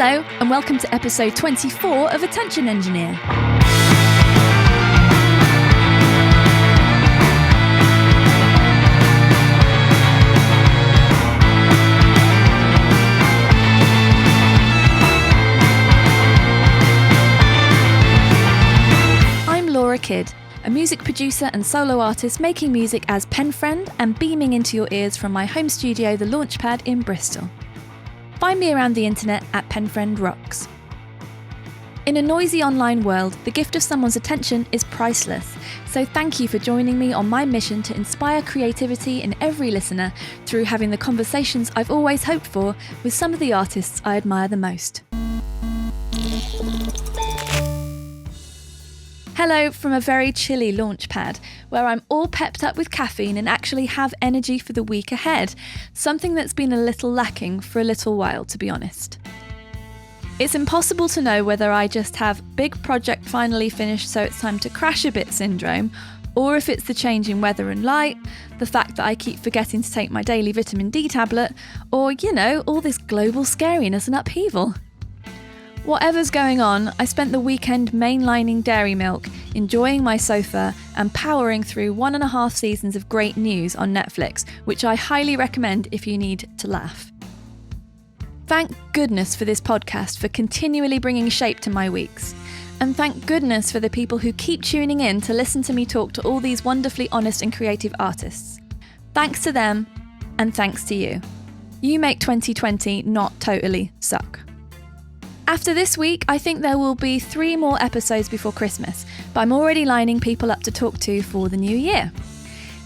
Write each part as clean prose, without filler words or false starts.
Hello, and welcome to episode 24 of Attention Engineer. I'm Laura Kidd, a music producer and solo artist making music as Penfriend and beaming into your ears from my home studio, The Launchpad in Bristol. Find me around the internet at Penfriend Rocks. In a noisy online world, the gift of someone's attention is priceless, so thank you for joining me on my mission to inspire creativity in every listener through having the conversations I've always hoped for with some of the artists I admire the most. Hello from a very chilly Launchpad, where I'm all pepped up with caffeine and actually have energy for the week ahead, something that's been a little lacking for a little while, to be honest. It's impossible to know whether I just have big project finally finished so it's time to crash a bit syndrome, or if it's the change in weather and light, the fact that I keep forgetting to take my daily vitamin D tablet, or, all this global scariness and upheaval. Whatever's going on, I spent the weekend mainlining dairy milk, enjoying my sofa, and powering through 1.5 seasons of great news on Netflix, which I highly recommend if you need to laugh. Thank goodness for this podcast for continually bringing shape to my weeks. And thank goodness for the people who keep tuning in to listen to me talk to all these wonderfully honest and creative artists. Thanks to them, and thanks to you. You make 2020 not totally suck. After this week, I think there will be 3 more episodes before Christmas, but I'm already lining people up to talk to for the new year.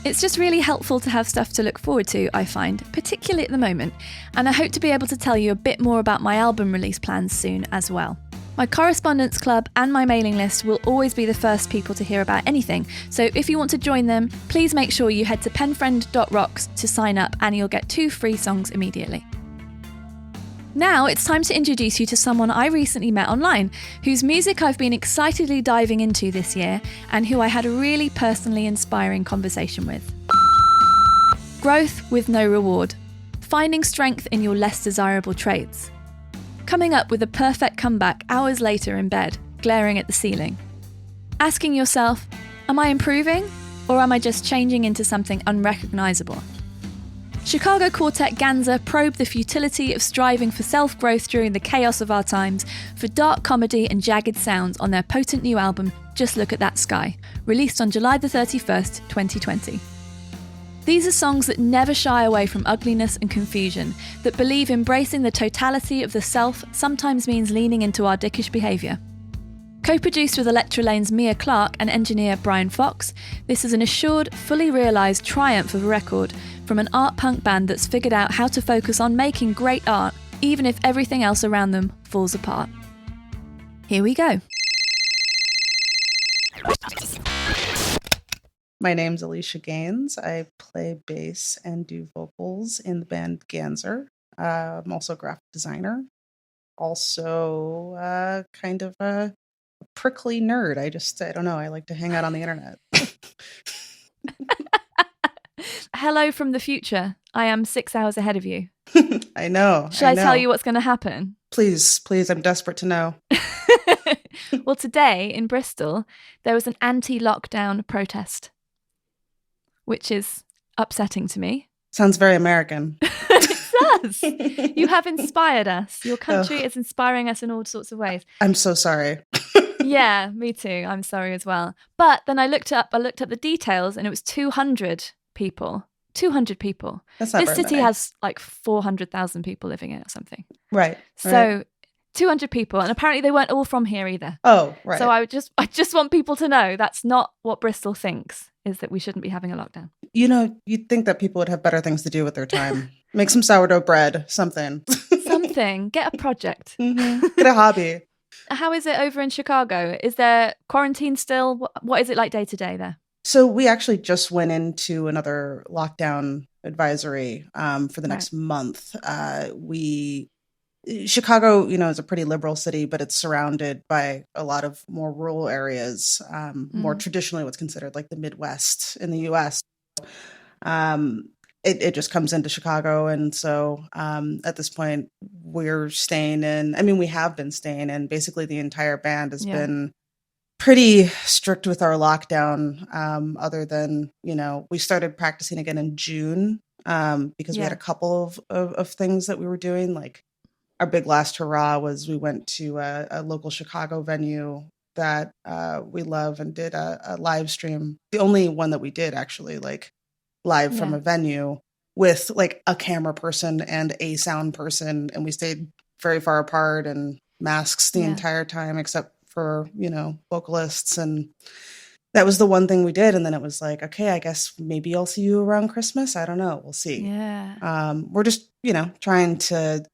It's just really helpful to have stuff to look forward to, I find, particularly at the moment, and I hope to be able to tell you a bit more about my album release plans soon as well. My correspondence club and my mailing list will always be the first people to hear about anything, so if you want to join them, please make sure you head to penfriend.rocks to sign up and you'll get 2 free songs immediately. Now it's time to introduce you to someone I recently met online, whose music I've been excitedly diving into this year, and who I had a really personally inspiring conversation with. Growth with no reward. Finding strength in your less desirable traits. Coming up with a perfect comeback hours later in bed, glaring at the ceiling. Asking yourself, am I improving, or am I just changing into something unrecognisable? Chicago quartet Ganser probe the futility of striving for self-growth during the chaos of our times for dark comedy and jagged sounds on their potent new album, Just Look at That Sky, released on July the 31st, 2020. These are songs that never shy away from ugliness and confusion, that believe embracing the totality of the self sometimes means leaning into our dickish behaviour. Co-produced with Electrelane's Clarke and engineer Brian Fox, this is an assured, fully realised triumph of a record from an art punk band that's figured out how to focus on making great art, even if everything else around them falls apart. Here we go. My name's Alicia Gaines. I play bass and do vocals in the band Ganser. I'm also a graphic designer. Also, kind of a prickly nerd. I don't know. I like to hang out on the internet. Hello from the future. I am 6 hours ahead of you. I know. Should I tell you what's going to happen? Please. I'm desperate to know. Well, today in Bristol, there was an anti-lockdown protest, which is upsetting to me. Sounds very American. It does. You have inspired us. Your country is inspiring us in all sorts of ways. I'm so sorry. Yeah, me too. I'm sorry as well. But then I looked up the details and it was 200 people. 200 people. That's not This very city many. has like 400,000 people living in it or something. Right. So 200 people, and apparently they weren't all from here either. Oh, right. So I just want people to know that's not what Bristol thinks, is that we shouldn't be having a lockdown. You'd think that people would have better things to do with their time. Make some sourdough bread, something. Something. Get a project. Mm-hmm. Get a hobby. How is it over in Chicago? Is there quarantine still? What is it like day to day there? So we actually just went into another lockdown advisory for the next month. Chicago, is a pretty liberal city, but it's surrounded by a lot of more rural areas, more traditionally what's considered like the Midwest in the U.S. it just comes into Chicago. And so at this point, we're staying in. I mean, we have been staying in. Basically, the entire band has been pretty strict with our lockdown, other than, we started practicing again in June because we had a couple of things that we were doing. Like our big last hurrah was we went to a local Chicago venue that we love and did a live stream. The only one that we did actually, like live from a venue with like a camera person and a sound person. And we stayed very far apart and masks the entire time, except for, vocalists. And that was the one thing we did. And then it was like, okay, I guess maybe I'll see you around Christmas. I don't know. We'll see. Yeah. We're just, trying to,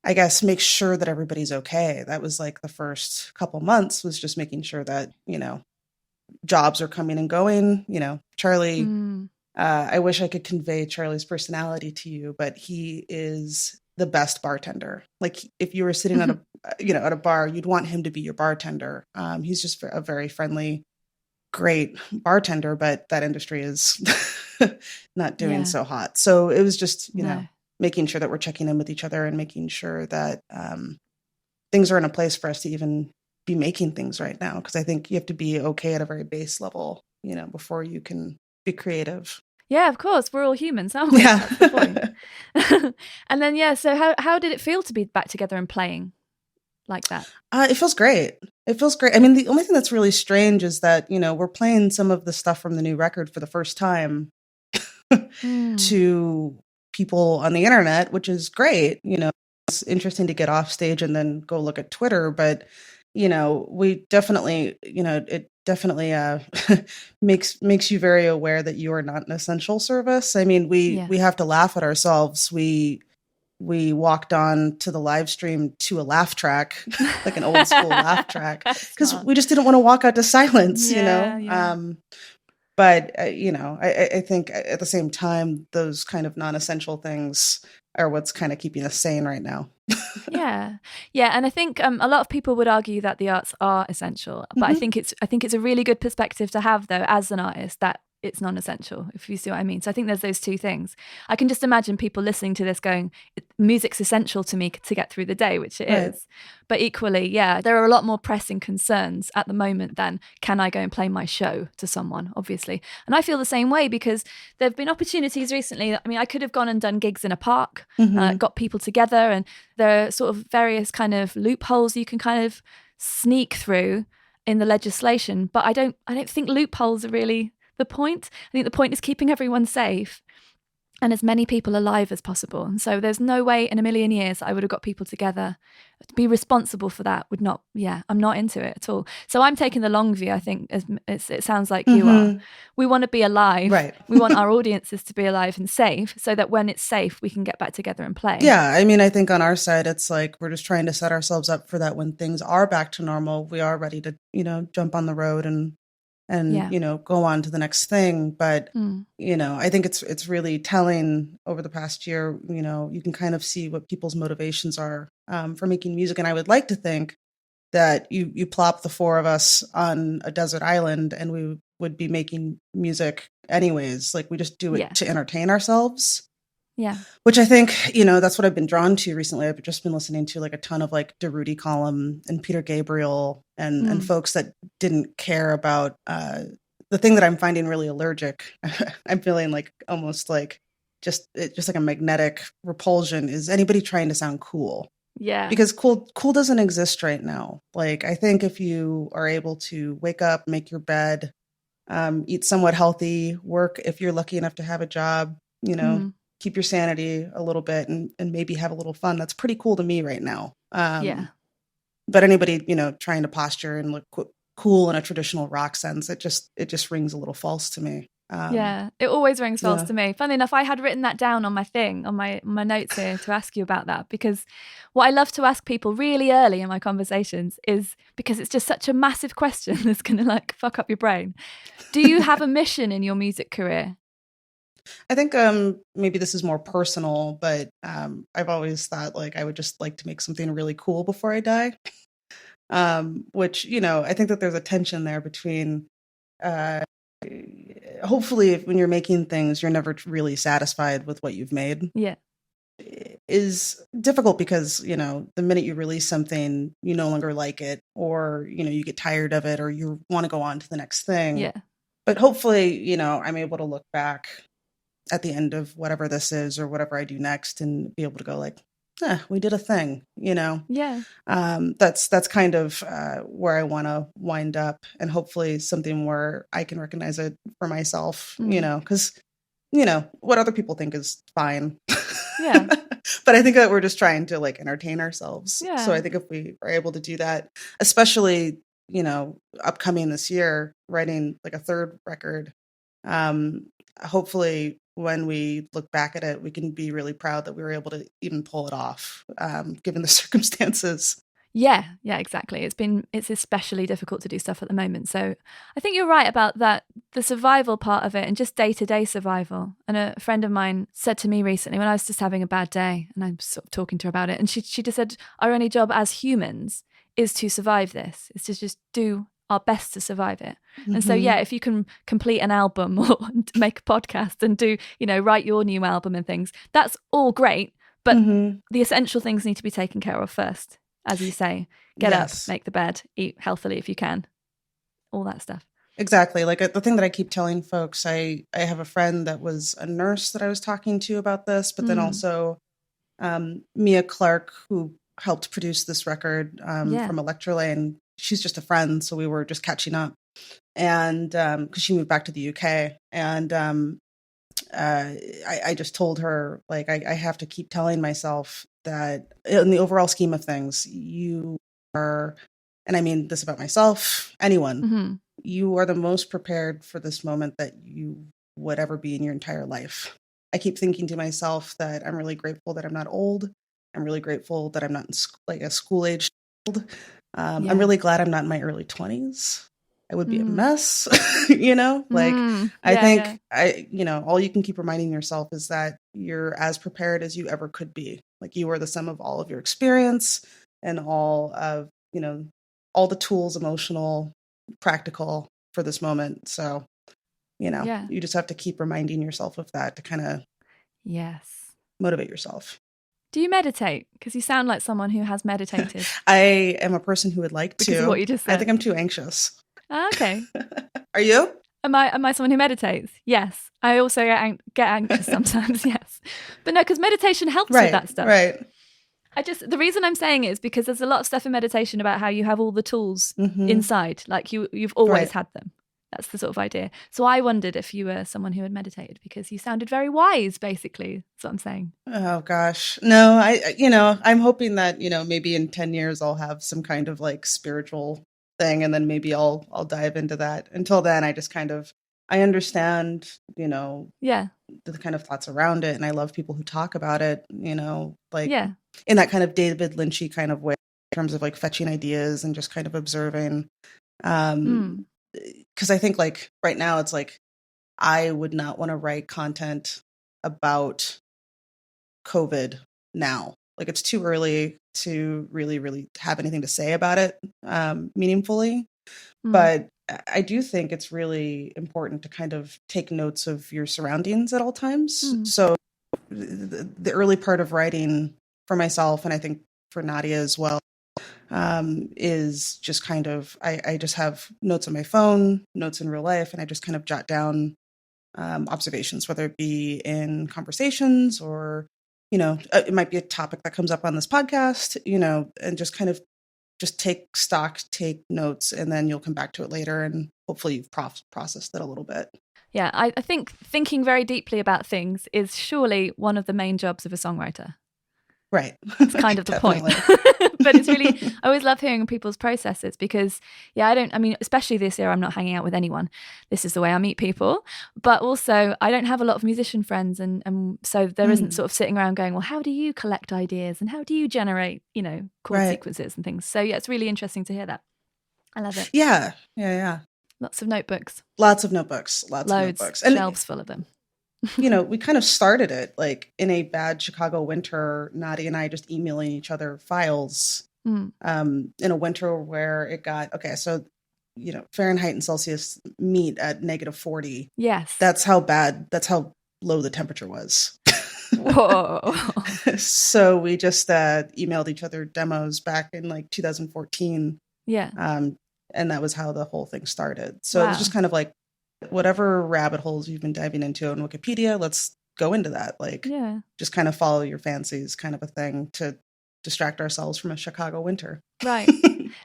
I guess, make sure that everybody's okay. That was like the first couple months, was just making sure that, jobs are coming and going. Charlie, I wish I could convey Charlie's personality to you, but he is the best bartender. Like if you were sitting at at a bar, you'd want him to be your bartender. He's just a very friendly, great bartender, but that industry is not doing so hot. So it was just, making sure that we're checking in with each other and making sure that things are in a place for us to even be making things right now. Because I think you have to be okay at a very base level, before you can be creative. Yeah, of course. We're all humans, aren't we? Yeah. That's the point. And then, so how did it feel to be back together and playing like that? It feels great. It feels great. I mean, the only thing that's really strange is that, we're playing some of the stuff from the new record for the first time to people on the internet, which is great. It's interesting to get off stage and then go look at Twitter, but we definitely, it definitely makes you very aware that you are not an essential service. I mean, we have to laugh at ourselves. We walked on to the live stream to a laugh track, like an old school laugh track, because we just didn't want to walk out to silence, But, I think at the same time, those kind of non-essential things are what's kind of keeping us sane right now. Yeah. And I think a lot of people would argue that the arts are essential, but I think it's a really good perspective to have, though, as an artist, that it's non-essential, if you see what I mean. So I think there's those two things. I can just imagine people listening to this going, music's essential to me to get through the day, which it is. But equally, there are a lot more pressing concerns at the moment than, can I go and play my show to someone, obviously. And I feel the same way, because there have been opportunities recently. I mean, I could have gone and done gigs in a park, got people together, and there are sort of various kind of loopholes you can kind of sneak through in the legislation. But I don't think loopholes are really the point. I think the point is keeping everyone safe and as many people alive as possible. And so there's no way in a million years I would have got people together. To be responsible for that would not, I'm not into it at all. So I'm taking the long view, I think, as it sounds like you are. We want to be alive. Right. We want our audiences to be alive and safe, so that when it's safe, we can get back together and play. Yeah. I mean, I think on our side, it's like we're just trying to set ourselves up for that. When things are back to normal, we are ready to, jump on the road and go on to the next thing. But, I think it's really telling over the past year, you can kind of see what people's motivations are for making music. And I would like to think that you plop the four of us on a desert island and we would be making music anyways. Like we just do it to entertain ourselves. Yeah. Which I think, that's what I've been drawn to recently. I've just been listening to like a ton of like DeRudy Column and Peter Gabriel and folks that didn't care about the thing that I'm finding really allergic. I'm feeling like almost like just like a magnetic repulsion is anybody trying to sound cool. Yeah. Because cool doesn't exist right now. Like I think if you are able to wake up, make your bed, eat somewhat healthy, work if you're lucky enough to have a job, keep your sanity a little bit and maybe have a little fun. That's pretty cool to me right now. But anybody, trying to posture and look cool in a traditional rock sense, it just rings a little false to me. It always rings false to me. Funnily enough, I had written that down on my thing, on my notes here to ask you about that, because what I love to ask people really early in my conversations is, because it's just such a massive question that's going to like fuck up your brain. Do you have a mission in your music career? I think maybe this is more personal, but I've always thought like I would just like to make something really cool before I die. Which, I think that there's a tension there between hopefully when you're making things, you're never really satisfied with what you've made. Yeah. Is difficult because, the minute you release something, you no longer like it, or, you get tired of it, or you want to go on to the next thing. Yeah. But hopefully, I'm able to look back at the end of whatever this is or whatever I do next and be able to go like, we did a thing, Yeah. That's kind of where I want to wind up, and hopefully something where I can recognize it for myself, because, what other people think is fine. Yeah. But I think that we're just trying to like entertain ourselves. Yeah. So I think if we are able to do that, especially, upcoming this year, writing like a third record, hopefully when we look back at it, we can be really proud that we were able to even pull it off, given the circumstances. Yeah, exactly. It's especially difficult to do stuff at the moment. So I think you're right about that, the survival part of it and just day-to-day survival. And a friend of mine said to me recently when I was just having a bad day and I'm sort of talking to her about it, and she just said, our only job as humans is to survive this. It's to just do our best to survive it. Mm-hmm. And so, yeah, if you can complete an album or make a podcast and do, write your new album and things, that's all great. But the essential things need to be taken care of first. As you say, get up, make the bed, eat healthily if you can, all that stuff. Exactly. Like the thing that I keep telling folks, I have a friend that was a nurse that I was talking to about this, but then also Mia Clarke, who helped produce this record from Electrelane. She's just a friend, so we were just catching up. And because she moved back to the UK. And I just told her, like, I have to keep telling myself that in the overall scheme of things, you are, and I mean this about myself, anyone, you are the most prepared for this moment that you would ever be in your entire life. I keep thinking to myself that I'm really grateful that I'm not old. I'm really grateful that I'm not like a school-age child. I'm really glad I'm not in my early 20s. I would be a mess, I think all you can keep reminding yourself is that you're as prepared as you ever could be. Like you are the sum of all of your experience and all of, all the tools, emotional, practical for this moment. So, you just have to keep reminding yourself of that to kind of motivate yourself. Do you meditate? Because you sound like someone who has meditated. I am a person who would like because to. Of what you just said. I think I'm too anxious. Okay. Are you? Am I someone who meditates? Yes. I also get anxious sometimes, yes. But no, because meditation helps with that stuff. Right. The reason I'm saying it is because there's a lot of stuff in meditation about how you have all the tools inside, like you've always had them. That's the sort of idea. So I wondered if you were someone who had meditated because you sounded very wise, basically. That's what I'm saying. Oh gosh. No, I'm hoping that, maybe in 10 years I'll have some kind of like spiritual thing, and then maybe I'll dive into that. Until then, I just I understand, the kind of thoughts around it, and I love people who talk about it, in that kind of David Lynchy kind of way, in terms of like fetching ideas and just kind of observing. Because I think like right now it's like I would not want to write content about COVID now. Like it's too early to really, really have anything to say about it meaningfully. But I do think it's really important to kind of take notes of your surroundings at all times. So the early part of writing for myself, and I think for Nadia as well, is just kind of, I just have notes on my phone, notes in real life, and I just kind of jot down observations, whether it be in conversations or, it might be a topic that comes up on this podcast, and just kind of just take stock, take notes, and then you'll come back to it later and hopefully you've processed it a little bit. Yeah, I think thinking very deeply about things is surely one of the main jobs of a songwriter. Right. It's kind of the point. But it's really, I always love hearing people's processes because, especially this year, I'm not hanging out with anyone. This is the way I meet people. But also, I don't have a lot of musician friends. And so there isn't sort of sitting around going, well, how do you collect ideas? And how do you generate, chord sequences and things? So, yeah, it's really interesting to hear that. I love it. Yeah. Lots of notebooks. Loads of notebooks. And shelves full of them. We kind of started it like in a bad Chicago winter, Nadia and I just emailing each other files in a winter where it got, so Fahrenheit and Celsius meet at -40. Yes. That's how low the temperature was. Whoa. So we just emailed each other demos back in like 2014. Yeah. And that was how the whole thing started. So Wow. It was just kind of like, whatever rabbit holes you've been diving into on Wikipedia, let's go into that. Like, just kind of follow your fancies kind of a thing to distract ourselves from a Chicago winter. Right.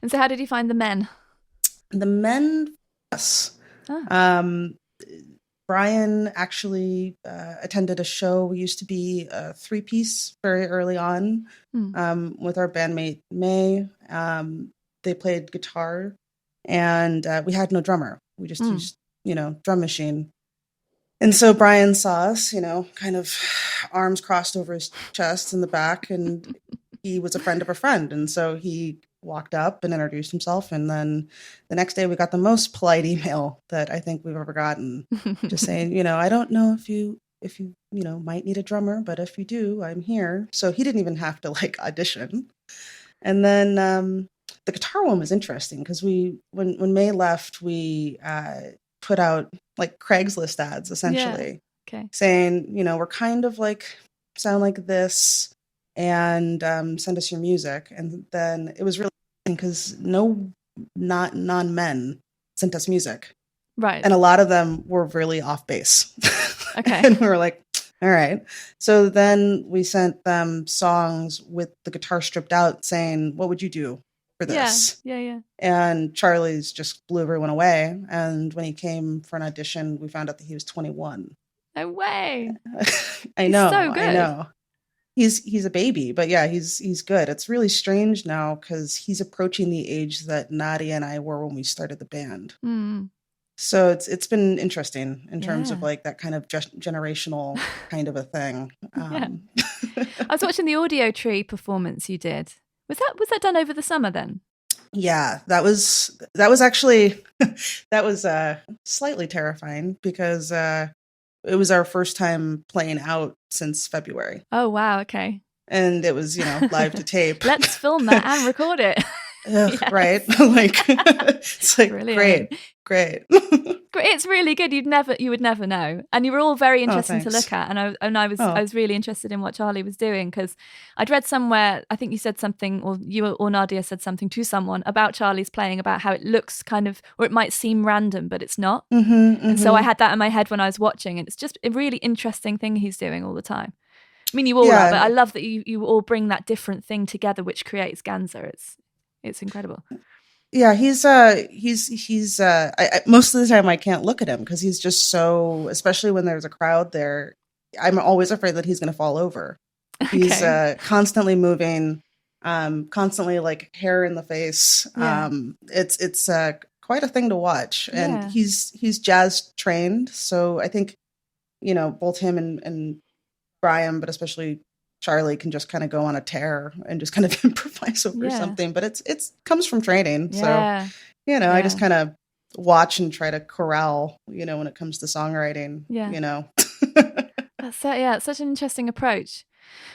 And so how did you find the men? The men, yes. Oh. Brian actually attended a show. We used to be a 3-piece very early on with our bandmate May. They played guitar, and we had no drummer. We just used, drum machine. And so Brian saw us, kind of arms crossed over his chest in the back, and he was a friend of a friend. And so he walked up and introduced himself. And then the next day we got the most polite email that I think we've ever gotten, just saying, I don't know if you might need a drummer, but if you do, I'm here. So he didn't even have to like audition. And then the guitar one was interesting because when May left, we put out like Craigslist ads essentially, saying, we're kind of like sound like this, and send us your music. And then it was really because not non-men sent us music, right? And a lot of them were really off base. Okay. And we were like, all right. So then we sent them songs with the guitar stripped out, saying, what would you do for this? Yeah. And Charlie's just blew everyone away. And when he came for an audition, we found out that he was 21. No way. I know. So good. I know. He's a baby, but yeah, he's good. It's really strange now because he's approaching the age that Nadia and I were when we started the band. Mm. So it's been interesting in terms of like that kind of generational kind of a thing. I was watching the Audio Tree performance you did. Was that done over the summer then? Yeah, that was actually that was slightly terrifying because it was our first time playing out since February. Oh, wow. Okay. And it was, live to tape. Let's film that and record it. Yes. Right. Like, it's like, brilliant. Great. It's really good. You would never know. And you were all very interesting to look at. And I was really interested in what Charlie was doing because I'd read somewhere, I think you said something, or you or Nadia said something to someone about Charlie's playing, about how it looks kind of, or it might seem random, but it's not. And so I had that in my head when I was watching, and it's just a really interesting thing he's doing all the time. I mean, you all are, but I love that you all bring that different thing together, which creates Ganser. It's incredible. Yeah, he's most of the time I can't look at him because he's just so, especially when there's a crowd there, I'm always afraid that he's going to fall over. Okay. He's constantly moving, constantly like hair in the face. Yeah. It's quite a thing to watch, and he's jazz trained. So I think, both him and Brian, but especially Charlie, can just kind of go on a tear and just kind of improvise over something, but it's comes from training. So, I just kind of watch and try to corral, when it comes to songwriting, That's it's such an interesting approach.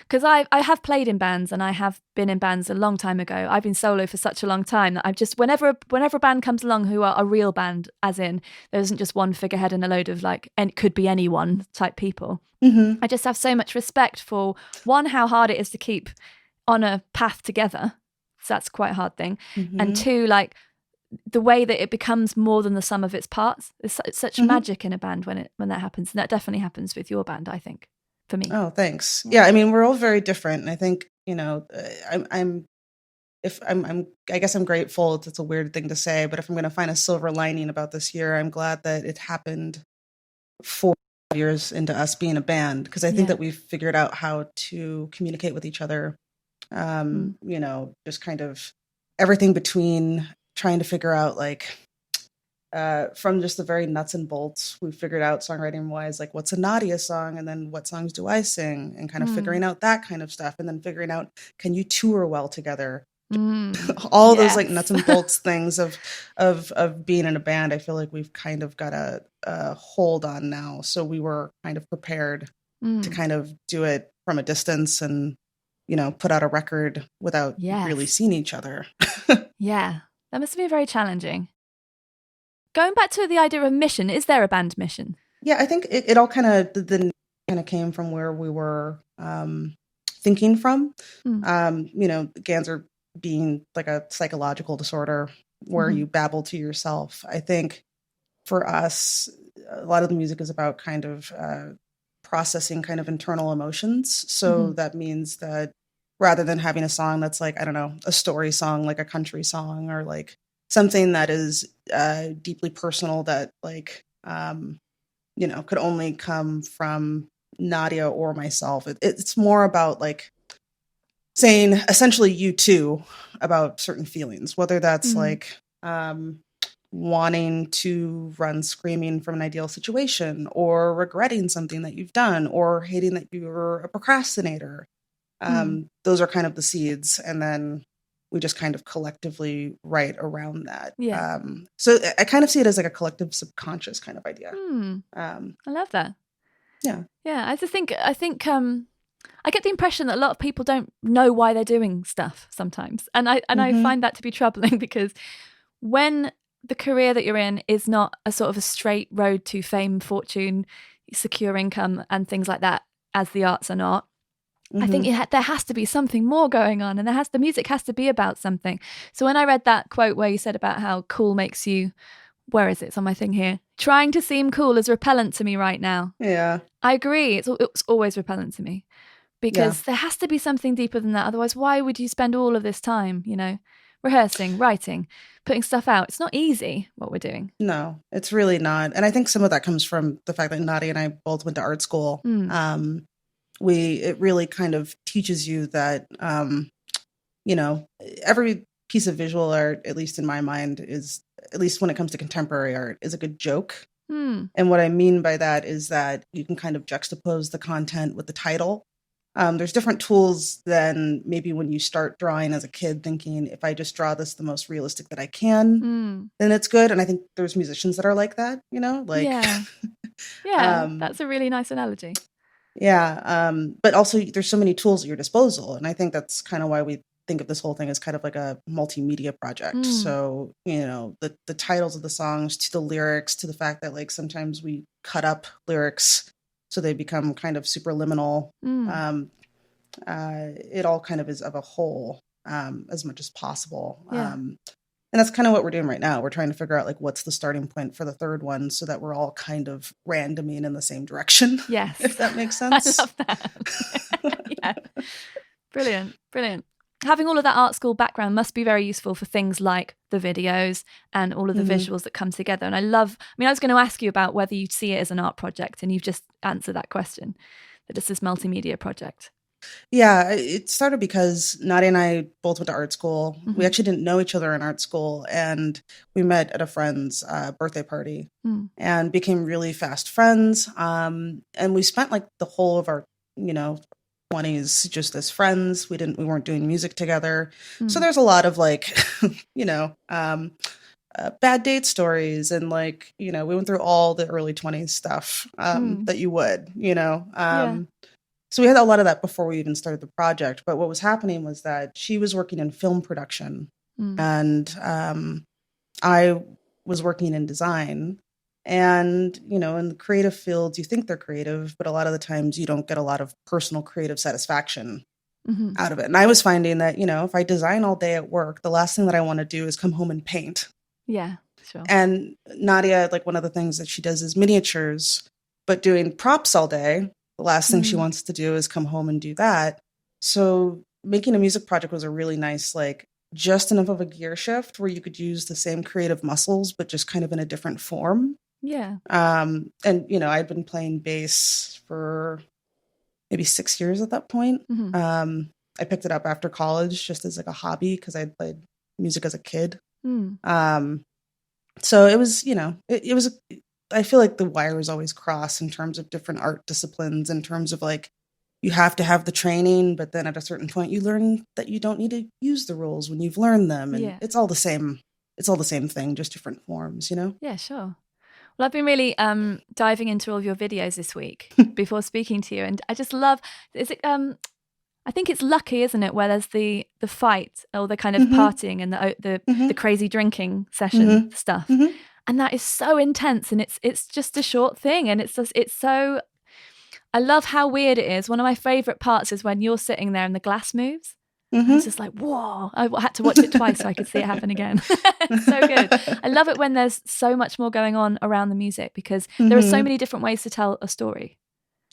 Because I have played in bands, and I have been in bands a long time ago. I've been solo for such a long time that I've just, whenever a band comes along who are a real band, as in there isn't just one figurehead and a load of like, and it could be anyone type people. Mm-hmm. I just have so much respect for, one, how hard it is to keep on a path together. So that's quite a hard thing. Mm-hmm. And two, like the way that it becomes more than the sum of its parts. It's such magic in a band when that happens. And that definitely happens with your band, I think. For me. Oh, thanks. Yeah, I mean, we're all very different, and I think I guess I'm grateful. It's a weird thing to say, but if I'm going to find a silver lining about this year, I'm glad that it happened 4 years into us being a band, because I think that we've figured out how to communicate with each other. Just kind of everything between trying to figure out like. From just the very nuts and bolts, we figured out songwriting wise, like what's a Nadia song, and then what songs do I sing, and kind of figuring out that kind of stuff, and then figuring out, can you tour well together? All those like nuts and bolts things of being in a band. I feel like we've kind of got a hold on now. So we were kind of prepared to kind of do it from a distance and, put out a record without really seeing each other. Yeah, that must have been very challenging. Going back to the idea of mission, is there a band mission? Yeah, I think it all kind of came from where we were thinking from. Ganser being like a psychological disorder where you babble to yourself. I think for us, a lot of the music is about kind of processing kind of internal emotions. So that means that rather than having a song that's like, I don't know, a story song, like a country song, or like something that is deeply personal that like, could only come from Nadia or myself. It's more about like saying essentially you too about certain feelings, whether that's like wanting to run screaming from an ideal situation, or regretting something that you've done, or hating that you're a procrastinator. Those are kind of the seeds. And then we just kind of collectively write around that. Yeah. So I kind of see it as like a collective subconscious kind of idea. I love that. Yeah. Yeah. I think I get the impression that a lot of people don't know why they're doing stuff sometimes. And I find that to be troubling, because when the career that you're in is not a sort of a straight road to fame, fortune, secure income and things like that, as the arts are not, I think there has to be something more going on, and the music has to be about something. So when I read that quote where you said about how cool makes you, where is it? It's on my thing here. Trying to seem cool is repellent to me right now. Yeah. I agree. It's always repellent to me, because there has to be something deeper than that. Otherwise, why would you spend all of this time, rehearsing, writing, putting stuff out? It's not easy what we're doing. No, it's really not. And I think some of that comes from the fact that Nadia and I both went to art school. It really kind of teaches you that, every piece of visual art, at least in my mind, is, at least when it comes to contemporary art, is a good joke. And what I mean by that is that you can kind of juxtapose the content with the title. There's different tools than maybe when you start drawing as a kid, thinking, if I just draw this the most realistic that I can, then it's good. And I think there's musicians that are like that, Yeah, that's a really nice analogy. Yeah. But also there's so many tools at your disposal. And I think that's kind of why we think of this whole thing as kind of like a multimedia project. So, the titles of the songs, to the lyrics, to the fact that like sometimes we cut up lyrics so they become kind of superliminal. It all kind of is of a whole, as much as possible. Yeah. And that's kind of what we're doing right now. We're trying to figure out like what's the starting point for the third one, so that we're all kind of randoming in the same direction. Yes. If that makes sense. I love that. Yeah. Brilliant. Having all of that art school background must be very useful for things like the videos and all of the visuals that come together. And I was going to ask you about whether you see it as an art project, and you've just answered that question, that it's this multimedia project. Yeah, it started because Nadia and I both went to art school. We actually didn't know each other in art school, and we met at a friend's birthday party and became really fast friends. And we spent like the whole of our, 20s just as friends. We weren't doing music together. So there's a lot of like, bad date stories, and like, we went through all the early 20s stuff that you would, So we had a lot of that before we even started the project. But what was happening was that she was working in film production and I was working in design. And, in the creative fields, you think they're creative, but a lot of the times you don't get a lot of personal creative satisfaction out of it. And I was finding that, if I design all day at work, the last thing that I want to do is come home and paint. Yeah, sure. And Nadia, like one of the things that she does is miniatures, but doing props all day, the last thing she wants to do is come home and do that. So making a music project was a really nice, like, just enough of a gear shift where you could use the same creative muscles, but just kind of in a different form. Yeah. And, I'd been playing bass for maybe 6 years at that point. I picked it up after college just as like a hobby because I'd played music as a kid. So it was, it was, I feel like the wires always cross in terms of different art disciplines, in terms of like, you have to have the training, but then at a certain point you learn that you don't need to use the rules when you've learned them. And it's all the same. It's all the same thing, just different forms, Yeah, sure. Well, I've been really diving into all of your videos this week before speaking to you. And I just love, I think it's Lucky, isn't it? Where there's the fight or the kind of partying and the crazy drinking session stuff. And that is so intense, and it's just a short thing, and it's so. I love how weird it is. One of my favourite parts is when you're sitting there and the glass moves. Mm-hmm. It's just like, whoa. I had to watch it twice so I could see it happen again. It's so good. I love it when there's so much more going on around the music, because there are so many different ways to tell a story.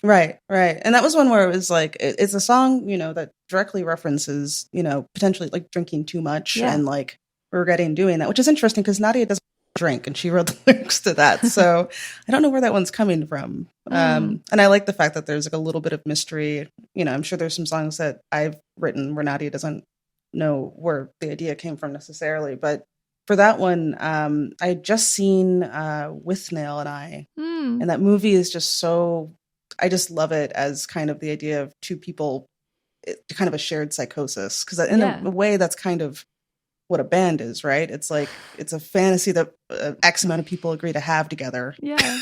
Right. And that was one where it was like, it's a song, that directly references, potentially like drinking too much and like regretting doing that, which is interesting because Nadia doesn't drink and she wrote the lyrics to that. So I don't know where that one's coming from. And I like the fact that there's like a little bit of mystery. I'm sure there's some songs that I've written where Nadia doesn't know where the idea came from necessarily. But for that one, I had just seen With Nail and I, and that movie is just so, I just love it as kind of the idea of two people, kind of a shared psychosis. Because in a way, that's kind of what a band is, right? It's like, it's a fantasy that X amount of people agree to have together. Yeah.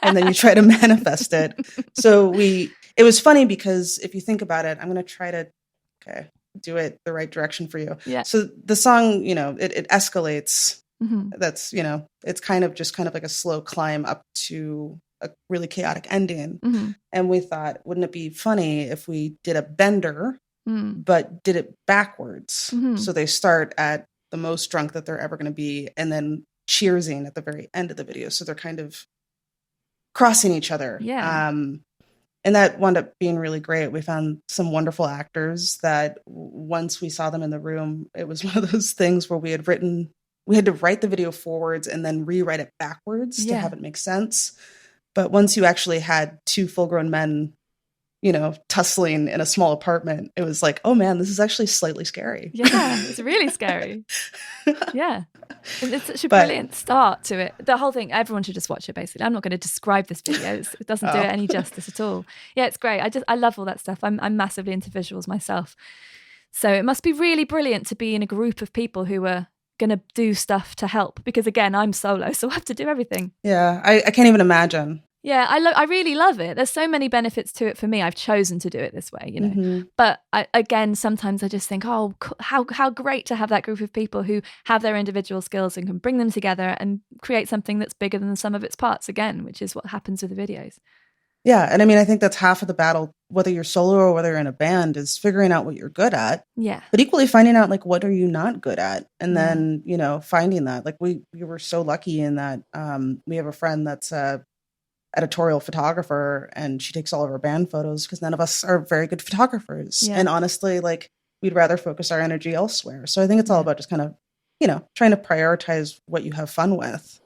And then you try to manifest it. So it was funny because if you think about it, I'm going to try to do it the right direction for you. Yeah. So the song, it escalates. That's, it's kind of like a slow climb up to a really chaotic ending. And we thought, wouldn't it be funny if we did a bender, but did it backwards? So they start at the most drunk that they're ever going to be, and then cheersing at the very end of the video. So they're kind of crossing each other. Yeah. And that wound up being really great. We found some wonderful actors that once we saw them in the room, it was one of those things where we had to write the video forwards and then rewrite it backwards to have it make sense. But once you actually had two full-grown men, tussling in a small apartment, it was like, oh man, this is actually slightly scary. Yeah, it's really scary. Yeah. It's such a brilliant start to it. The whole thing, everyone should just watch it, basically. I'm not going to describe this video. It doesn't do it any justice at all. Yeah, it's great. I love all that stuff. I'm massively into visuals myself. So it must be really brilliant to be in a group of people who are going to do stuff to help. Because again, I'm solo, so I have to do everything. Yeah, I can't even imagine. Yeah, I really love it. There's so many benefits to it for me. I've chosen to do it this way, But again, sometimes I just think, oh, how great to have that group of people who have their individual skills and can bring them together and create something that's bigger than the sum of its parts again, which is what happens with the videos. Yeah, and I mean, I think that's half of the battle, whether you're solo or whether you're in a band, is figuring out what you're good at. Yeah. But equally finding out, like, what are you not good at? And then, finding that. Like, we were so lucky in that we have a friend that's editorial photographer, and she takes all of our band photos because none of us are very good photographers. And honestly, like, we'd rather focus our energy elsewhere. So I think it's all about just kind of, trying to prioritize what you have fun with.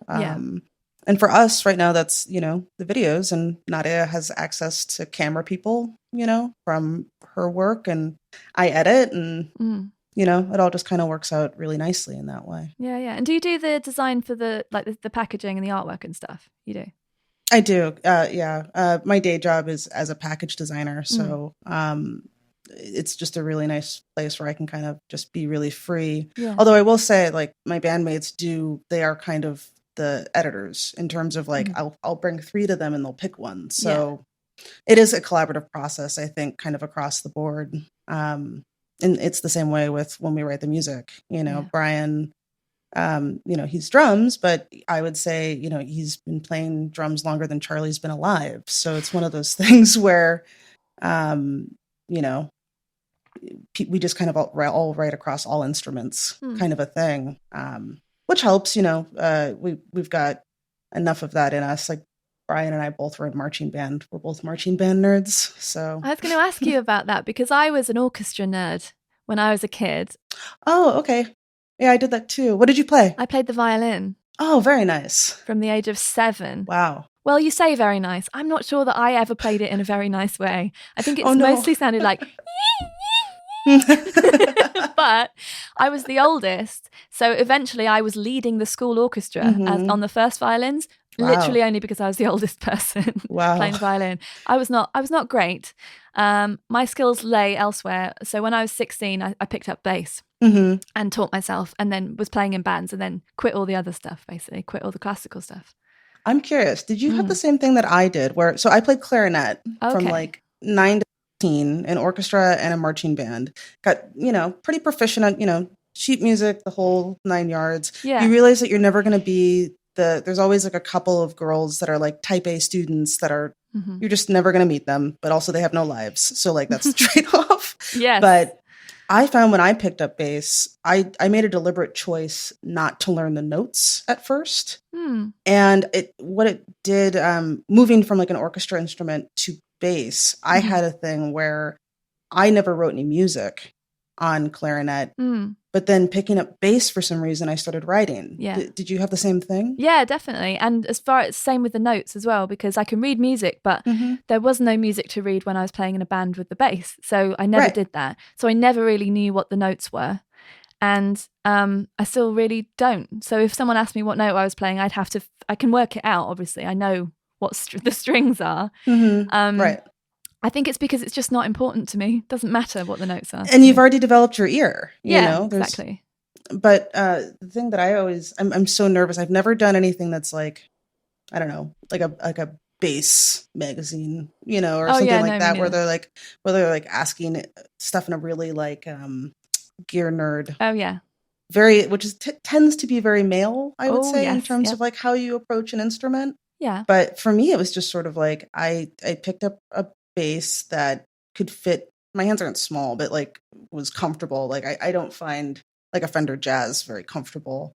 And for us right now, that's, the videos, and Nadia has access to camera people, from her work, and I edit, and, it all just kind of works out really nicely in that way. Yeah. And do you do the design for the packaging and the artwork and stuff? You do? I do. My day job is as a package designer. So it's just a really nice place where I can kind of just be really free. Yeah. Although I will say, like, my bandmates they are kind of the editors in terms of like, I'll bring 3 to them and they'll pick one. So it is a collaborative process, I think, kind of across the board. And it's the same way with when we write the music, Brian, he's drums, but I would say, he's been playing drums longer than Charlie's been alive. So it's one of those things where, we just kind of all write across all instruments, kind of a thing, which helps. We've got enough of that in us. Like, Brian and I both were in marching band. We're both marching band nerds. So I was going to ask you about that because I was an orchestra nerd when I was a kid. Oh, okay. Yeah, I did that too. What did you play? I played the violin. Oh, very nice. From the age of 7. Wow. Well, you say very nice. I'm not sure that I ever played it in a very nice way. I think it's mostly sounded like... But I was the oldest, so eventually I was leading the school orchestra on the first violins. Wow. Literally only because I was the oldest person playing the violin. I was not great. My skills lay elsewhere. So when I was 16, I picked up bass and taught myself, and then was playing in bands, and then quit all the other stuff. Basically, quit all the classical stuff. I'm curious. Did you have the same thing that I did? So I played clarinet from like 9 to 15 in orchestra and a marching band. Got pretty proficient at sheet music, the whole 9 yards. Yeah. You realize that you're never going to be there's always like a couple of girls that are like type A students that are, you're just never going to meet them, but also they have no lives. So like that's the trade-off. Yes. But I found when I picked up bass, I made a deliberate choice not to learn the notes at first. And what it did, moving from like an orchestra instrument to bass, I had a thing where I never wrote any music on clarinet, but then picking up bass for some reason, I started writing. Yeah. Did you have the same thing? Yeah, definitely. And as far as same with the notes as well, because I can read music, but there was no music to read when I was playing in a band with the bass. So I never did that. So I never really knew what the notes were. And I still really don't. So if someone asked me what note I was playing, I can work it out, obviously. I know what the strings are. Right. I think it's because it's just not important to me. It doesn't matter what the notes are. And you've already developed your ear. You know? Exactly. But the thing that I'm so nervous. I've never done anything that's like, I don't know, like a bass magazine, or something like that, where they're like asking stuff in a really like gear nerd. Oh yeah. Which tends to be very male, I would say, in terms of like how you approach an instrument. Yeah. But for me, it was just sort of like I picked up a bass that could fit. My hands aren't small, but like was comfortable. Like I don't find like a Fender Jazz very comfortable.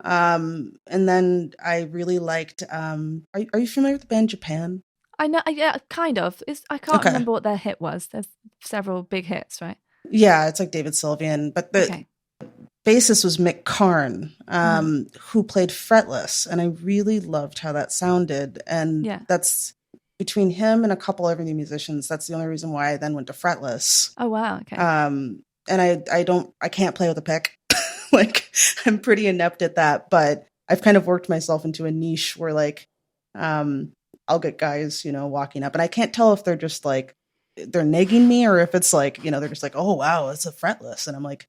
And then I really liked. Are you familiar with the band Japan? I know. Yeah, kind of. I can't remember what their hit was. There's several big hits, right? Yeah, it's like David Sylvian, but the bassist was Mick Karn, who played fretless, and I really loved how that sounded. And that's between him and a couple other musicians. That's the only reason why I then went to fretless. Oh wow, okay. And I can't play with a pick. Like I'm pretty inept at that, but I've kind of worked myself into a niche where like I'll get guys, walking up, and I can't tell if they're just like they're negging me or if it's like, they're just like, oh wow, it's a fretless, and I'm like,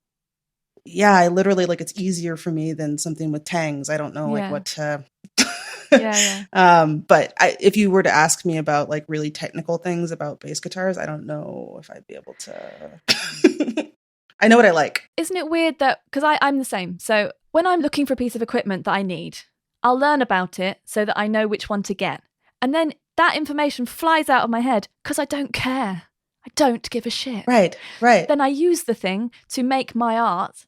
yeah, I literally like it's easier for me than something with tangs. I don't know like what to but if you were to ask me about like really technical things about bass guitars, I don't know if I'd be able to. I know what I like. Isn't it weird that, because I'm the same. So when I'm looking for a piece of equipment that I need, I'll learn about it so that I know which one to get. And then that information flies out of my head because I don't care. I don't give a shit. Right. Then I use the thing to make my art,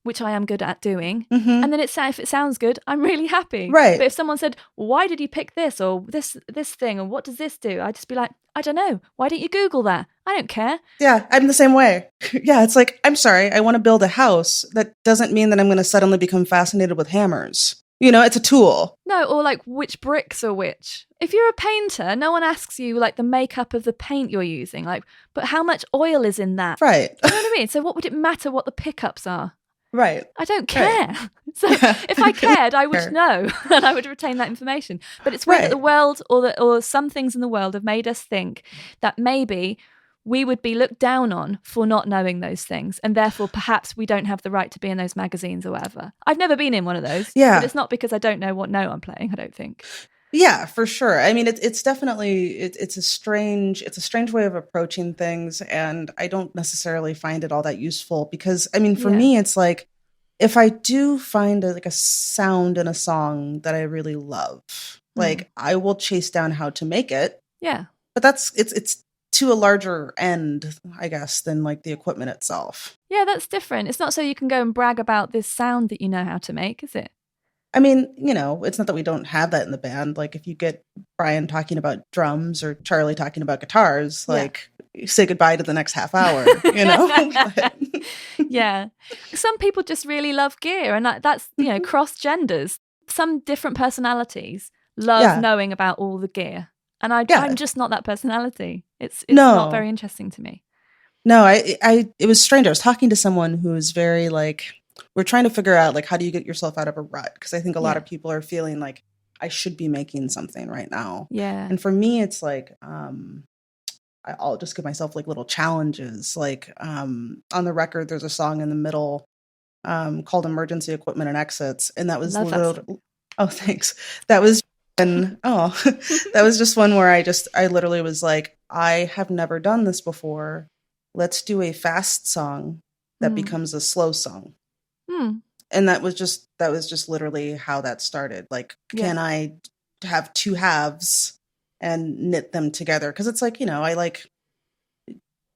which I am good at doing. And then if it sounds good, I'm really happy. Right. But if someone said, why did you pick this or this thing, or what does this do? I'd just be like, I don't know. Why don't you Google that? I don't care. Yeah, I'm the same way. Yeah, it's like, I'm sorry, I want to build a house. That doesn't mean that I'm going to suddenly become fascinated with hammers. It's a tool. No, or like which bricks are which. If you're a painter, no one asks you like the makeup of the paint you're using. Like, but how much oil is in that? Right. You know what I mean? So what would it matter what the pickups are? Right. I don't care. Right. So if I cared, I would know and I would retain that information. But it's weird that the world or some things in the world have made us think that maybe we would be looked down on for not knowing those things. And therefore, perhaps we don't have the right to be in those magazines or whatever. I've never been in one of those. Yeah. But it's not because I don't know what note I'm playing, I don't think. Yeah, for sure. I mean, it's definitely, it's a strange way of approaching things. And I don't necessarily find it all that useful because, I mean, for me, it's like, if I do find a sound in a song that I really love, like I will chase down how to make it. Yeah. But it's to a larger end, I guess, than like the equipment itself. Yeah, that's different. It's not so you can go and brag about this sound that you know how to make, is it? I mean, it's not that we don't have that in the band. Like if you get Brian talking about drums or Charlie talking about guitars, like say goodbye to the next half hour, Yeah. Some people just really love gear, and that's, cross genders. Some different personalities love knowing about all the gear. And I'm just not that personality. It's not very interesting to me. No, it was strange. I was talking to someone who was very like, we're trying to figure out like, how do you get yourself out of a rut? Because I think a lot of people are feeling like I should be making something right now. Yeah. And for me, it's like, I'll just give myself like little challenges. Like on the record, there's a song in the middle called Emergency Equipment and Exits. And that was oh, thanks. That was that was just one where I literally was like, I have never done this before. Let's do a fast song that becomes a slow song. And that was just that was just literally how that started. Like, can I have two halves and knit them together? Because it's like, I like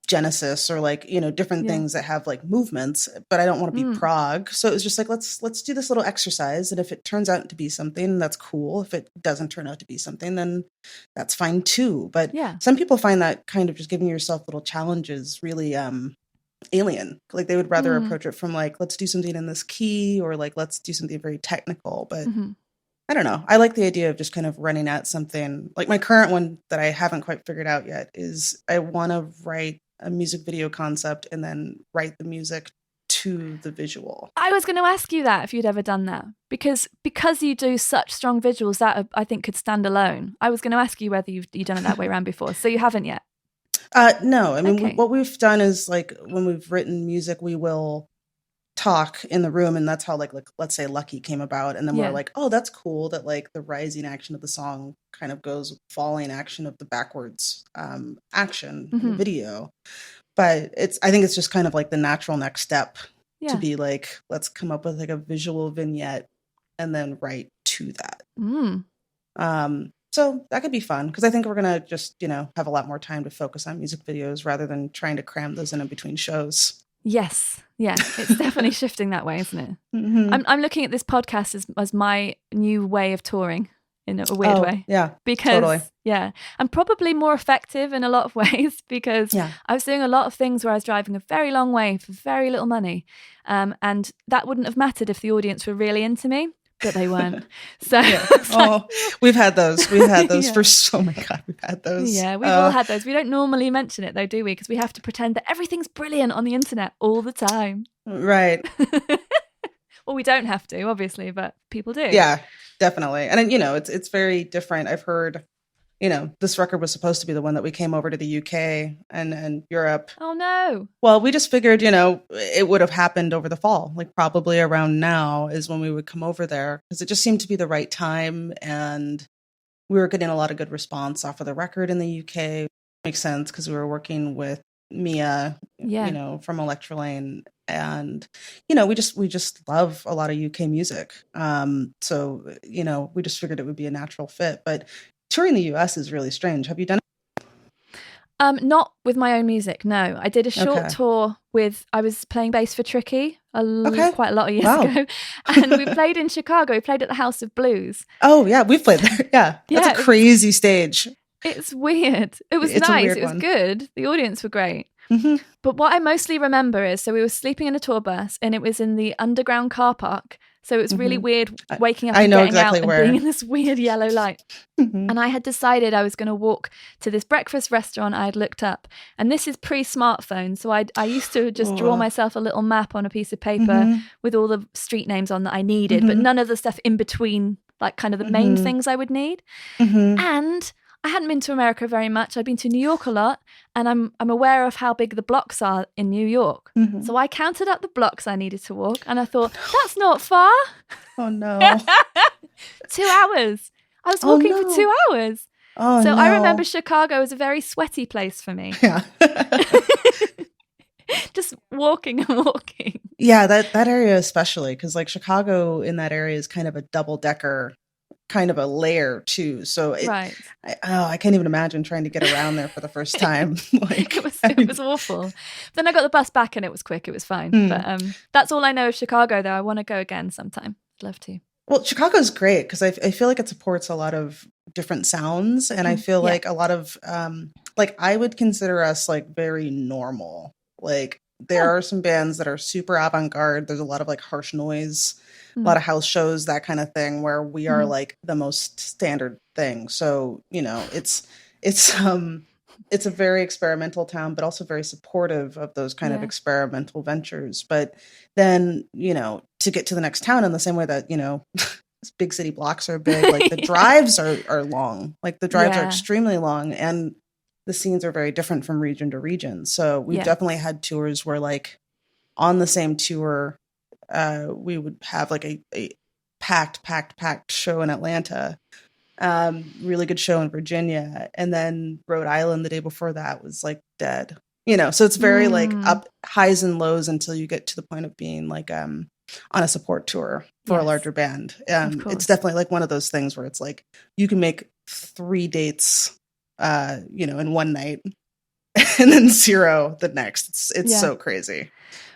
Genesis or like, different things that have like movements, but I don't want to be prog. So it was just like, let's do this little exercise. And if it turns out to be something, that's cool. If it doesn't turn out to be something, then that's fine too. But some people find that kind of just giving yourself little challenges really alien. Like they would rather approach it from like, let's do something in this key, or like, let's do something very technical. But I don't know. I like the idea of just kind of running at something. Like my current one that I haven't quite figured out yet is I want to write a music video concept and then write the music to the visual. I was going to ask you that if you'd ever done that, because you do such strong visuals that I think could stand alone. I was going to ask you whether you've done it that way around before. So you haven't yet? No. I mean, what we've done is like when we've written music, we will talk in the room, and that's how like let's say Lucky came about, and then we're like, oh, that's cool that like the rising action of the song kind of goes with falling action of the backwards action in the video. But I think it's just kind of like the natural next step to be like, let's come up with like a visual vignette and then write to that. So that could be fun, because I think we're gonna just have a lot more time to focus on music videos rather than trying to cram those in between shows. Yes. Yeah. It's definitely shifting that way, isn't it? I'm looking at this podcast as my new way of touring in a weird way. Yeah. Because, totally. and probably more effective in a lot of ways, because I was doing a lot of things where I was driving a very long way for very little money. And that wouldn't have mattered if the audience were really into me. But they weren't. So we've had those. We've had those for oh my God, we've had those. Yeah, we've all had those. We don't normally mention it though, do we? Because we have to pretend that everything's brilliant on the internet all the time. Right. Well, we don't have to, obviously, but people do. Yeah, definitely. And it's very different. I've heard, this record was supposed to be the one that we came over to the UK and Europe. Oh no. Well, we just figured, it would have happened over the fall, like probably around now is when we would come over there, because it just seemed to be the right time. And we were getting a lot of good response off of the record in the UK. Makes sense, because we were working with Mia, from Electrelane. And, we just love a lot of UK music. So, we just figured it would be a natural fit. But touring the US is really strange. Have you done it? Not with my own music, no. I did a short tour I was playing bass for Tricky quite a lot of years ago. And we played in Chicago. We played at the House of Blues. Oh, yeah. We've played there. Yeah. That's a crazy stage. It's weird. It was nice. It was good. The audience were great. But what I mostly remember is, so we were sleeping in a tour bus, and it was in the underground car park. So it was really weird waking up and getting out and being in this weird yellow light. And I had decided I was going to walk to this breakfast restaurant I had looked up. And this is pre-smartphone. So I used to just draw myself a little map on a piece of paper with all the street names on that I needed, but none of the stuff in between, like kind of the main things I would need. And I hadn't been to America very much. I'd been to New York a lot, and I'm aware of how big the blocks are in New York. So I counted up the blocks I needed to walk, and I thought, that's not far. Oh, no. 2 hours. I was walking for 2 hours. Oh, so no. I remember Chicago as a very sweaty place for me. Yeah. Just walking and walking. Yeah, that area especially, because like Chicago in that area is kind of a double-decker kind of a layer too. So I can't even imagine trying to get around there for the first time. It was awful. Then I got the bus back and it was quick. It was fine. But that's all I know of Chicago, though. I want to go again sometime. I'd love to. Well, Chicago's great because I feel like it supports a lot of different sounds, and I feel like a lot of like I would consider us like very normal. Like there are some bands that are super avant-garde. There's a lot of like harsh noise. A lot of house shows, that kind of thing, where we are like the most standard thing. So, it's a very experimental town, but also very supportive of those kind of experimental ventures. But then, to get to the next town in the same way that, big city blocks are big, like the drives are long, like the drives are extremely long, and the scenes are very different from region to region. So we've definitely had tours where like on the same tour, we would have like a packed show in Atlanta, really good show in Virginia, and then Rhode Island the day before that was like dead. So it's very like up highs and lows until you get to the point of being like on a support tour for a larger band. It's definitely like one of those things where it's like you can make 3 dates, in one night and then 0 the next. It's so crazy.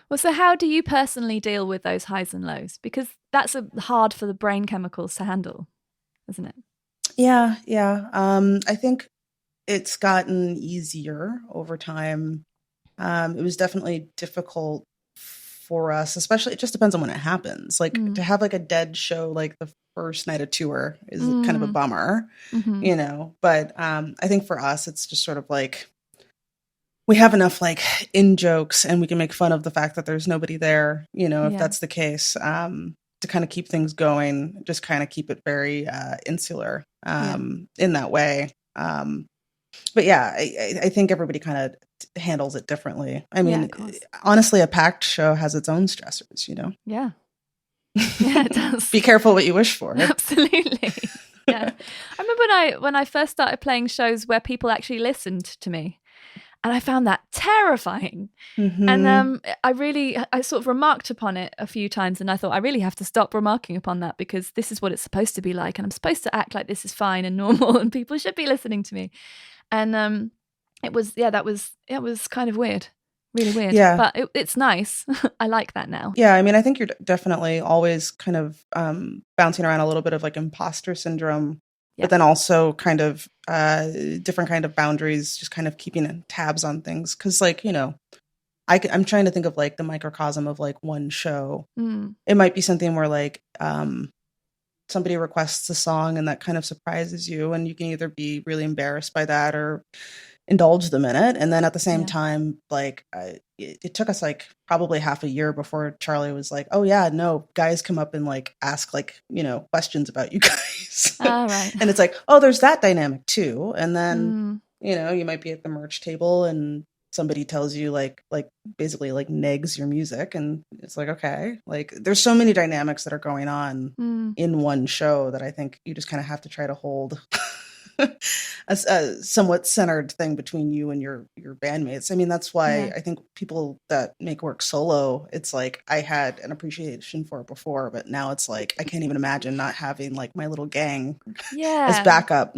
Well, so how do you personally deal with those highs and lows? Because that's hard for the brain chemicals to handle, isn't it? Yeah. I think it's gotten easier over time. It was definitely difficult for us, especially it just depends on when it happens. Like to have like a dead show like the first night of tour is kind of a bummer, but I think for us it's just sort of like we have enough like in jokes and we can make fun of the fact that there's nobody there, if that's the case, to kind of keep things going, just kind of keep it very insular in that way. But yeah, I think everybody kind of handles it differently. I mean, honestly, a packed show has its own stressors, Yeah. Yeah, it does. Be careful what you wish for. Absolutely. Yeah. I remember when I first started playing shows where people actually listened to me. And I found that terrifying. Mm-hmm. And I sort of remarked upon it a few times. And I thought, I really have to stop remarking upon that because this is what it's supposed to be like. And I'm supposed to act like this is fine and normal and people should be listening to me. And it was kind of weird. Really weird. Yeah. But it's nice. I like that now. Yeah. I mean, I think you're definitely always kind of bouncing around a little bit of like imposter syndrome. But then also kind of different kind of boundaries, just kind of keeping tabs on things. Because like, I'm trying to think of like the microcosm of like one show. It might be something where like somebody requests a song and that kind of surprises you. And you can either be really embarrassed by that or indulge them in it. And then at the same time, like it took us like probably half a year before Charlie was like, oh yeah, no, guys come up and like ask like, questions about you guys. Right. And it's like, oh, there's that dynamic too. And then, you might be at the merch table and somebody tells you like basically like negs your music. And it's like, okay, like there's so many dynamics that are going on in one show that I think you just kind of have to try to hold a somewhat centered thing between you and your bandmates. I mean, that's why I think people that make work solo, it's like I had an appreciation for it before, but now it's like I can't even imagine not having like my little gang as backup.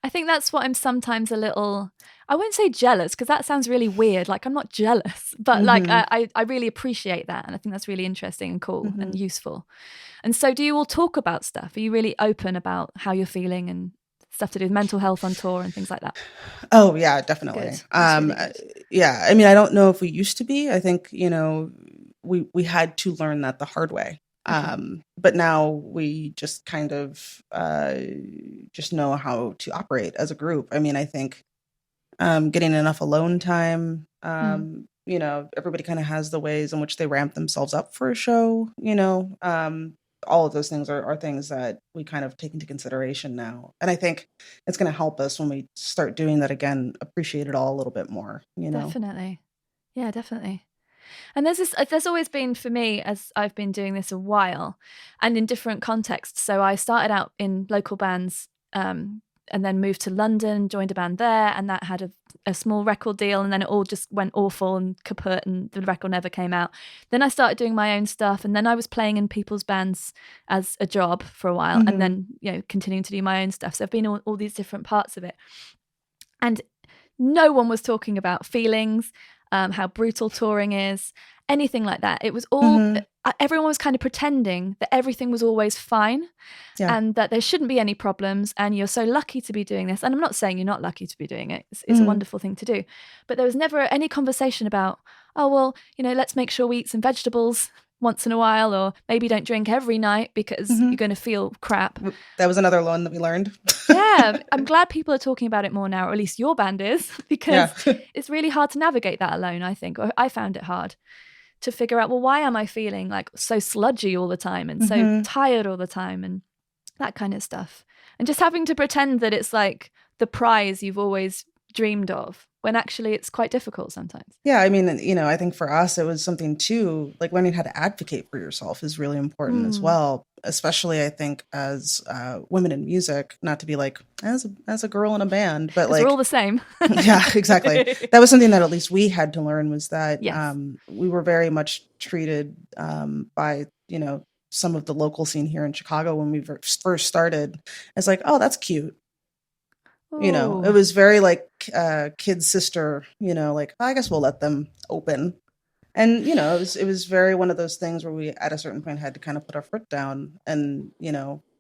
I think that's what I'm sometimes a little, I wouldn't say jealous because that sounds really weird. Like I'm not jealous, but like I really appreciate that. And I think that's really interesting and cool and useful. And so do you all talk about stuff? Are you really open about how you're feeling and stuff to do with mental health on tour and things like that? Oh yeah, definitely. Really yeah. I mean, I don't know if we used to be. I think, we had to learn that the hard way. But now we just kind of just know how to operate as a group. I mean, I think getting enough alone time, everybody kind of has the ways in which they ramp themselves up for a show, all of those things are things that we kind of take into consideration now. And I think it's going to help us when we start doing that again, appreciate it all a little bit more, Definitely. Yeah, definitely. And there's always been for me, as I've been doing this a while and in different contexts. So I started out in local bands and then moved to London, joined a band there, and that had a small record deal, and then it all just went awful and kaput and the record never came out. Then I started doing my own stuff, and then I was playing in people's bands as a job for a while, and then continuing to do my own stuff. So I've been all these different parts of it. And no one was talking about feelings, how brutal touring is, anything like that. It was all, everyone was kind of pretending that everything was always fine and that there shouldn't be any problems and you're so lucky to be doing this. And I'm not saying you're not lucky to be doing it. It's a wonderful thing to do. But there was never any conversation about, oh, well, let's make sure we eat some vegetables once in a while, or maybe don't drink every night because you're going to feel crap. That was another loan that we learned. Yeah, I'm glad people are talking about it more now, or at least your band is, because it's really hard to navigate that alone, I think. Or I found it hard to figure out, well, why am I feeling like so sludgy all the time and so tired all the time and that kind of stuff. And just having to pretend that it's like the prize you've always dreamed of, when actually it's quite difficult sometimes. Yeah, I mean, I think for us, it was something too, like learning how to advocate for yourself is really important as well, especially I think as women in music, not to be like, as a girl in a band, but like. We're all the same. Yeah, exactly. That was something that at least we had to learn was that we were very much treated by some of the local scene here in Chicago when we first started. It's like, oh, that's cute. Ooh. It was very like kid sister, like, I guess we'll let them open. And, it was very one of those things where we at a certain point had to kind of put our foot down and,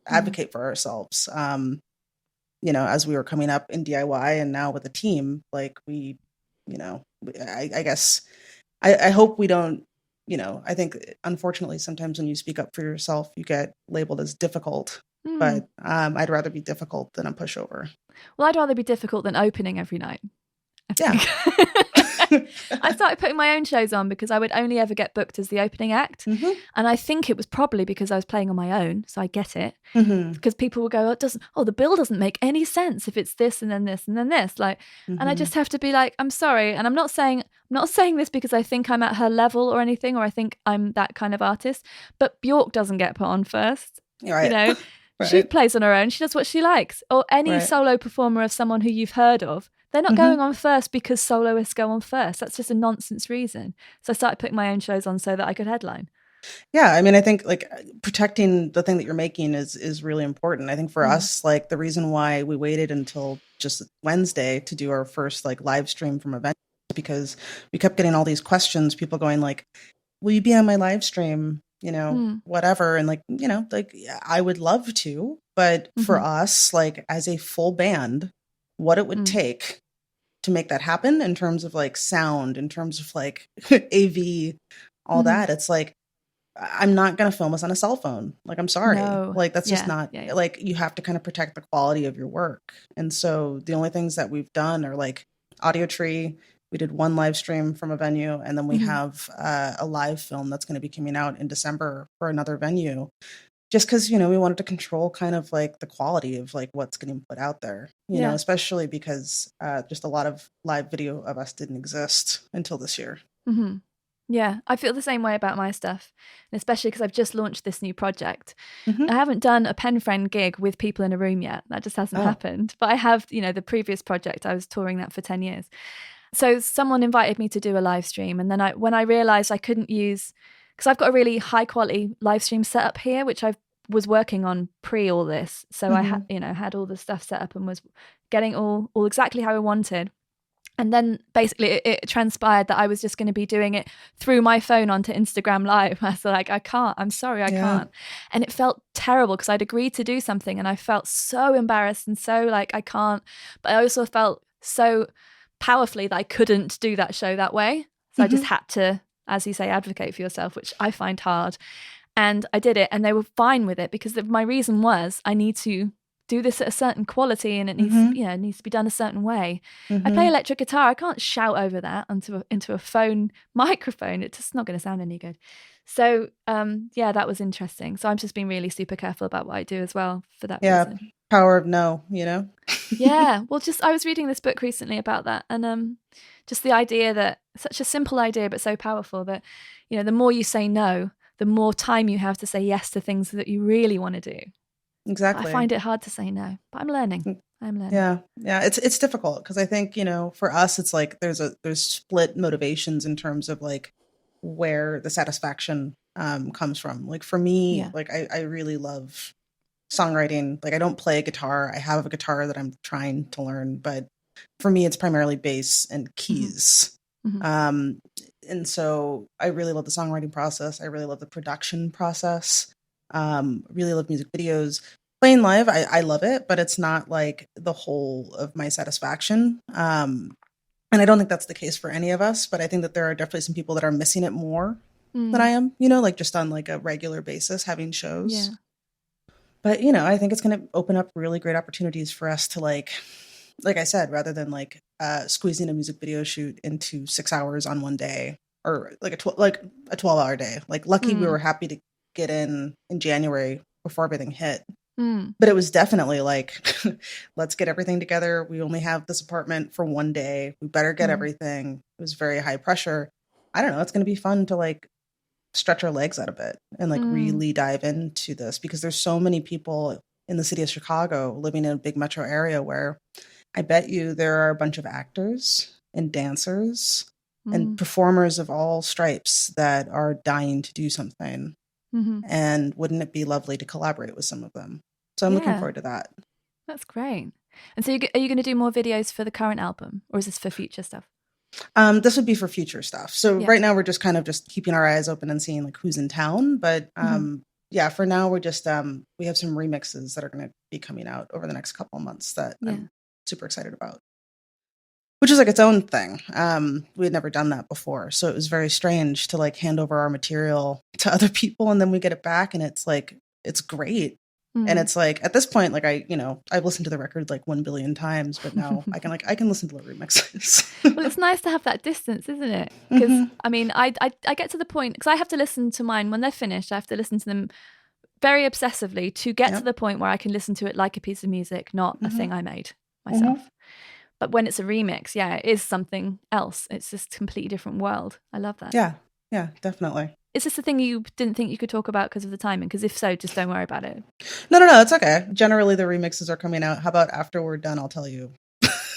advocate for ourselves. As we were coming up in DIY and now with a team, like I guess I hope we don't, I think unfortunately sometimes when you speak up for yourself, you get labeled as difficult, but I'd rather be difficult than a pushover. Well, I'd rather be difficult than opening every night. Yeah. I started putting my own shows on because I would only ever get booked as the opening act. Mm-hmm. And I think it was probably because I was playing on my own. So I get it. Mm-hmm. Because people would go, the bill doesn't make any sense if it's this and then this and then this. Like, and I just have to be like, I'm sorry. And I'm not saying this because I think I'm at her level or anything, or I think I'm that kind of artist. But Bjork doesn't get put on first. Right. Right. She plays on her own. She does what she likes. Or any solo performer of someone who you've heard of. They're not going on first because soloists go on first. That's just a nonsense reason. So I started putting my own shows on so that I could headline. Yeah, I mean, I think like protecting the thing that you're making is really important. I think for us, like the reason why we waited until just Wednesday to do our first like live stream from event is because we kept getting all these questions, people going like, will you be on my live stream? Whatever. And like, I would love to, but for us, like as a full band, what it would take to make that happen in terms of like sound, in terms of like AV, all that. It's like, I'm not going to film us on a cell phone. Like, I'm sorry. No. Like, that's just not like, you have to kind of protect the quality of your work. And so the only things that we've done are like Audio Tree. We did one live stream from a venue, and then we have a live film that's going to be coming out in December for another venue. Just because, we wanted to control kind of like the quality of like what's getting put out there, especially because just a lot of live video of us didn't exist until this year. Mm-hmm. Yeah, I feel the same way about my stuff, and especially because I've just launched this new project. I haven't done a Penfriend gig with people in a room yet. That just hasn't happened. But I have, the previous project, I was touring that for 10 years. So someone invited me to do a live stream. And then when I realized I couldn't use... because I've got a really high quality live stream setup here, which I was working on pre all this. So I had all the stuff set up and was getting all exactly how I wanted. And then basically it transpired that I was just going to be doing it through my phone onto Instagram Live. I was like, I can't. I'm sorry, I can't. And it felt terrible because I'd agreed to do something and I felt so embarrassed and so like I can't. But I also felt so powerfully that I couldn't do that show that way. So I just had to, as you say, advocate for yourself, which I find hard. And I did it and they were fine with it because my reason was I need to do this at a certain quality and it needs it needs to be done a certain way. I play electric guitar. I can't shout over that into a phone microphone. It's just not going to sound any good. So that was interesting. So I'm just being really super careful about what I do as well for that reason. Power of no, Yeah. Well, I was reading this book recently about that and just the idea that such a simple idea but so powerful that the more you say no, the more time you have to say yes to things that you really want to do. Exactly. I find it hard to say no, but I'm learning. Yeah. It's difficult because I think, for us, it's like there's split motivations in terms of like where the satisfaction comes from. Like for me, like I really love songwriting. Like I don't play guitar. I have a guitar that I'm trying to learn, but for me, it's primarily bass and keys. And so I really love the songwriting process. I really love the production process. Really love music videos. Playing live, I love it, but it's not like the whole of my satisfaction. And I don't think that's the case for any of us, but I think that there are definitely some people that are missing it more than I am, like just on like a regular basis having shows. Yeah. But, I think it's going to open up really great opportunities for us to like I said, rather than like squeezing a music video shoot into 6 hours on one day or like a 12-hour day. Like lucky we were happy to get in January before everything hit. But it was definitely like, let's get everything together. We only have this apartment for one day. We better get everything. It was very high pressure. I don't know. It's going to be fun to like stretch our legs out a bit and like really dive into this because there's so many people in the city of Chicago living in a big metro area where I bet you there are a bunch of actors and dancers and performers of all stripes that are dying to do something. And wouldn't it be lovely to collaborate with some of them? So I'm looking forward to that. That's great. And so are you going to do more videos for the current album, or is this for future stuff? This would be for future stuff. So right now we're just kind of just keeping our eyes open and seeing like who's in town. But yeah, for now we're just we have some remixes that are going to be coming out over the next couple of months that I'm super excited about, which is like its own thing. We had never done that before, so it was very strange to like hand over our material to other people and then we get it back and it's like it's great. And it's like at this point, like I've listened to the record like 1 billion times, but now I can listen to the remixes. Well, it's nice to have that distance, isn't it? Because I mean, I get to the point because I have to listen to mine when they're finished. I have to listen to them very obsessively to get to the point where I can listen to it like a piece of music, not a thing I made myself. But when it's a remix, it is something else. It's just a completely different world. I love that. Yeah, definitely. Is this the thing you didn't think you could talk about because of the timing? Because if so, just don't worry about it. No, it's okay. Generally, the remixes are coming out. How about after we're done, I'll tell you.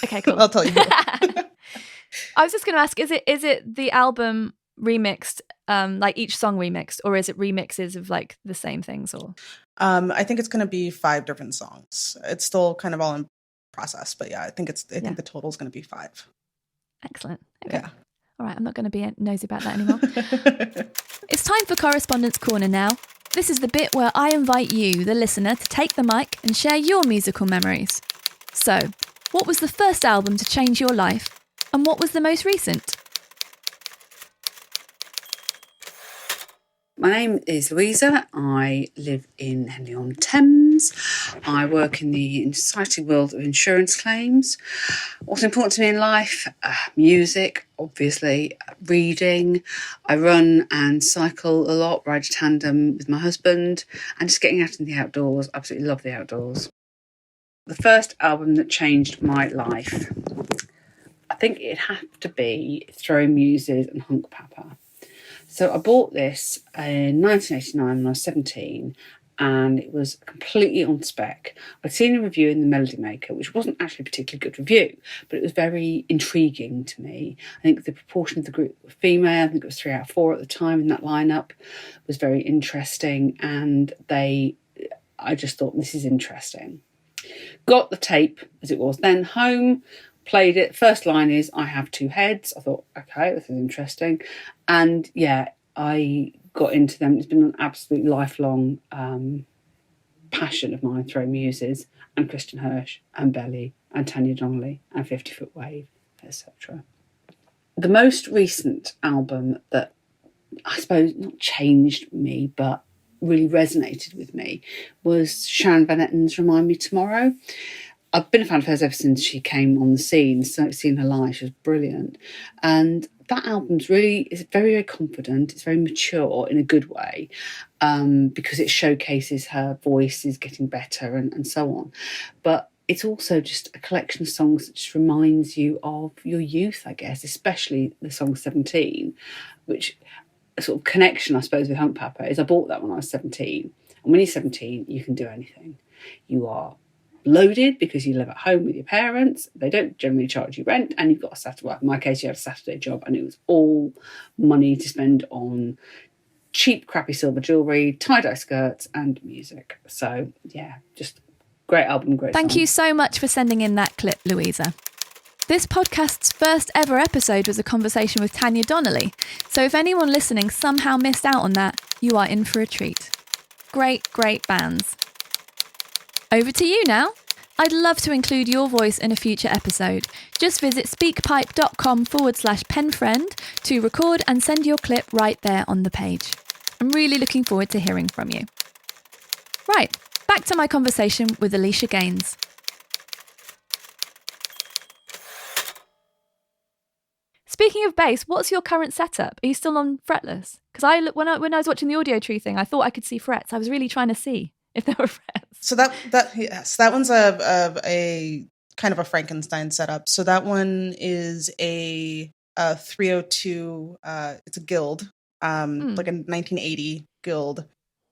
Okay, cool. I'll tell you. I was just going to ask, is it the album remixed, like each song remixed, or is it remixes of like the same things? Or I think it's going to be 5 different songs. It's still kind of all in process, but I think the total is going to be 5. Excellent. Okay. Yeah. All right, I'm not going to be nosy about that anymore. It's time for Correspondence Corner now. This is the bit where I invite you, the listener, to take the mic and share your musical memories. So, what was the first album to change your life, and what was the most recent? My name is Louisa. I live in Henley-on-Thames. I work in the exciting world of insurance claims. What's important to me in life? Music, obviously, reading. I run and cycle a lot, ride a tandem with my husband, and just getting out in the outdoors. Absolutely love the outdoors. The first album that changed my life, I think it'd have to be Throwing Muses and Hunk Papa. So I bought this in 1989 when I was 17, and it was completely on spec. I'd seen a review in the Melody Maker, which wasn't actually a particularly good review, but it was very intriguing to me. I think the proportion of the group were female. I think it was 3 out of 4 at the time in that lineup. Was very interesting, and I just thought, this is interesting. Got the tape, as it was then, home. Played it. First line is, I have 2 heads. I thought, okay, this is interesting. And I got into them. It's been an absolute lifelong passion of mine, Throwing Muses and Christian Hirsch and Belly and Tanya Donnelly and 50 Foot Wave, etc. The most recent album that I suppose not changed me, but really resonated with me was Sharon Van Etten's Remind Me Tomorrow. I've been a fan of hers ever since she came on the scene. So seeing her live, she was brilliant. And that album's really is very, very confident. It's very mature in a good way, because it showcases her voice is getting better and so on. But it's also just a collection of songs that just reminds you of your youth, I guess, especially the song 17, which a sort of connection, I suppose, with Hunk Papa is I bought that when I was 17. And when you're 17, you can do anything. You are loaded because you live at home with your parents. They don't generally charge you rent, and you've got a Saturday. Well, in my case, you had a Saturday job, and it was all money to spend on cheap, crappy silver jewellery, tie-dye skirts, and music. So just great album, great. Thank song. you so much for sending in that clip, Louisa. This podcast's first ever episode was a conversation with Tanya Donnelly. So if anyone listening somehow missed out on that, you are in for a treat. Great bands. Over to you now. I'd love to include your voice in a future episode. Just visit speakpipe.com/penfriend to record and send your clip right there on the page. I'm really looking forward to hearing from you. Right, back to my conversation with Alicia Gaines. Speaking of bass, what's your current setup? Are you still on fretless? Because when I was watching the Audio Tree thing, I thought I could see frets. I was really trying to see if there were frets. So that one's a kind of a Frankenstein setup. So that one is a 302. It's a Guild, like a 1980 Guild.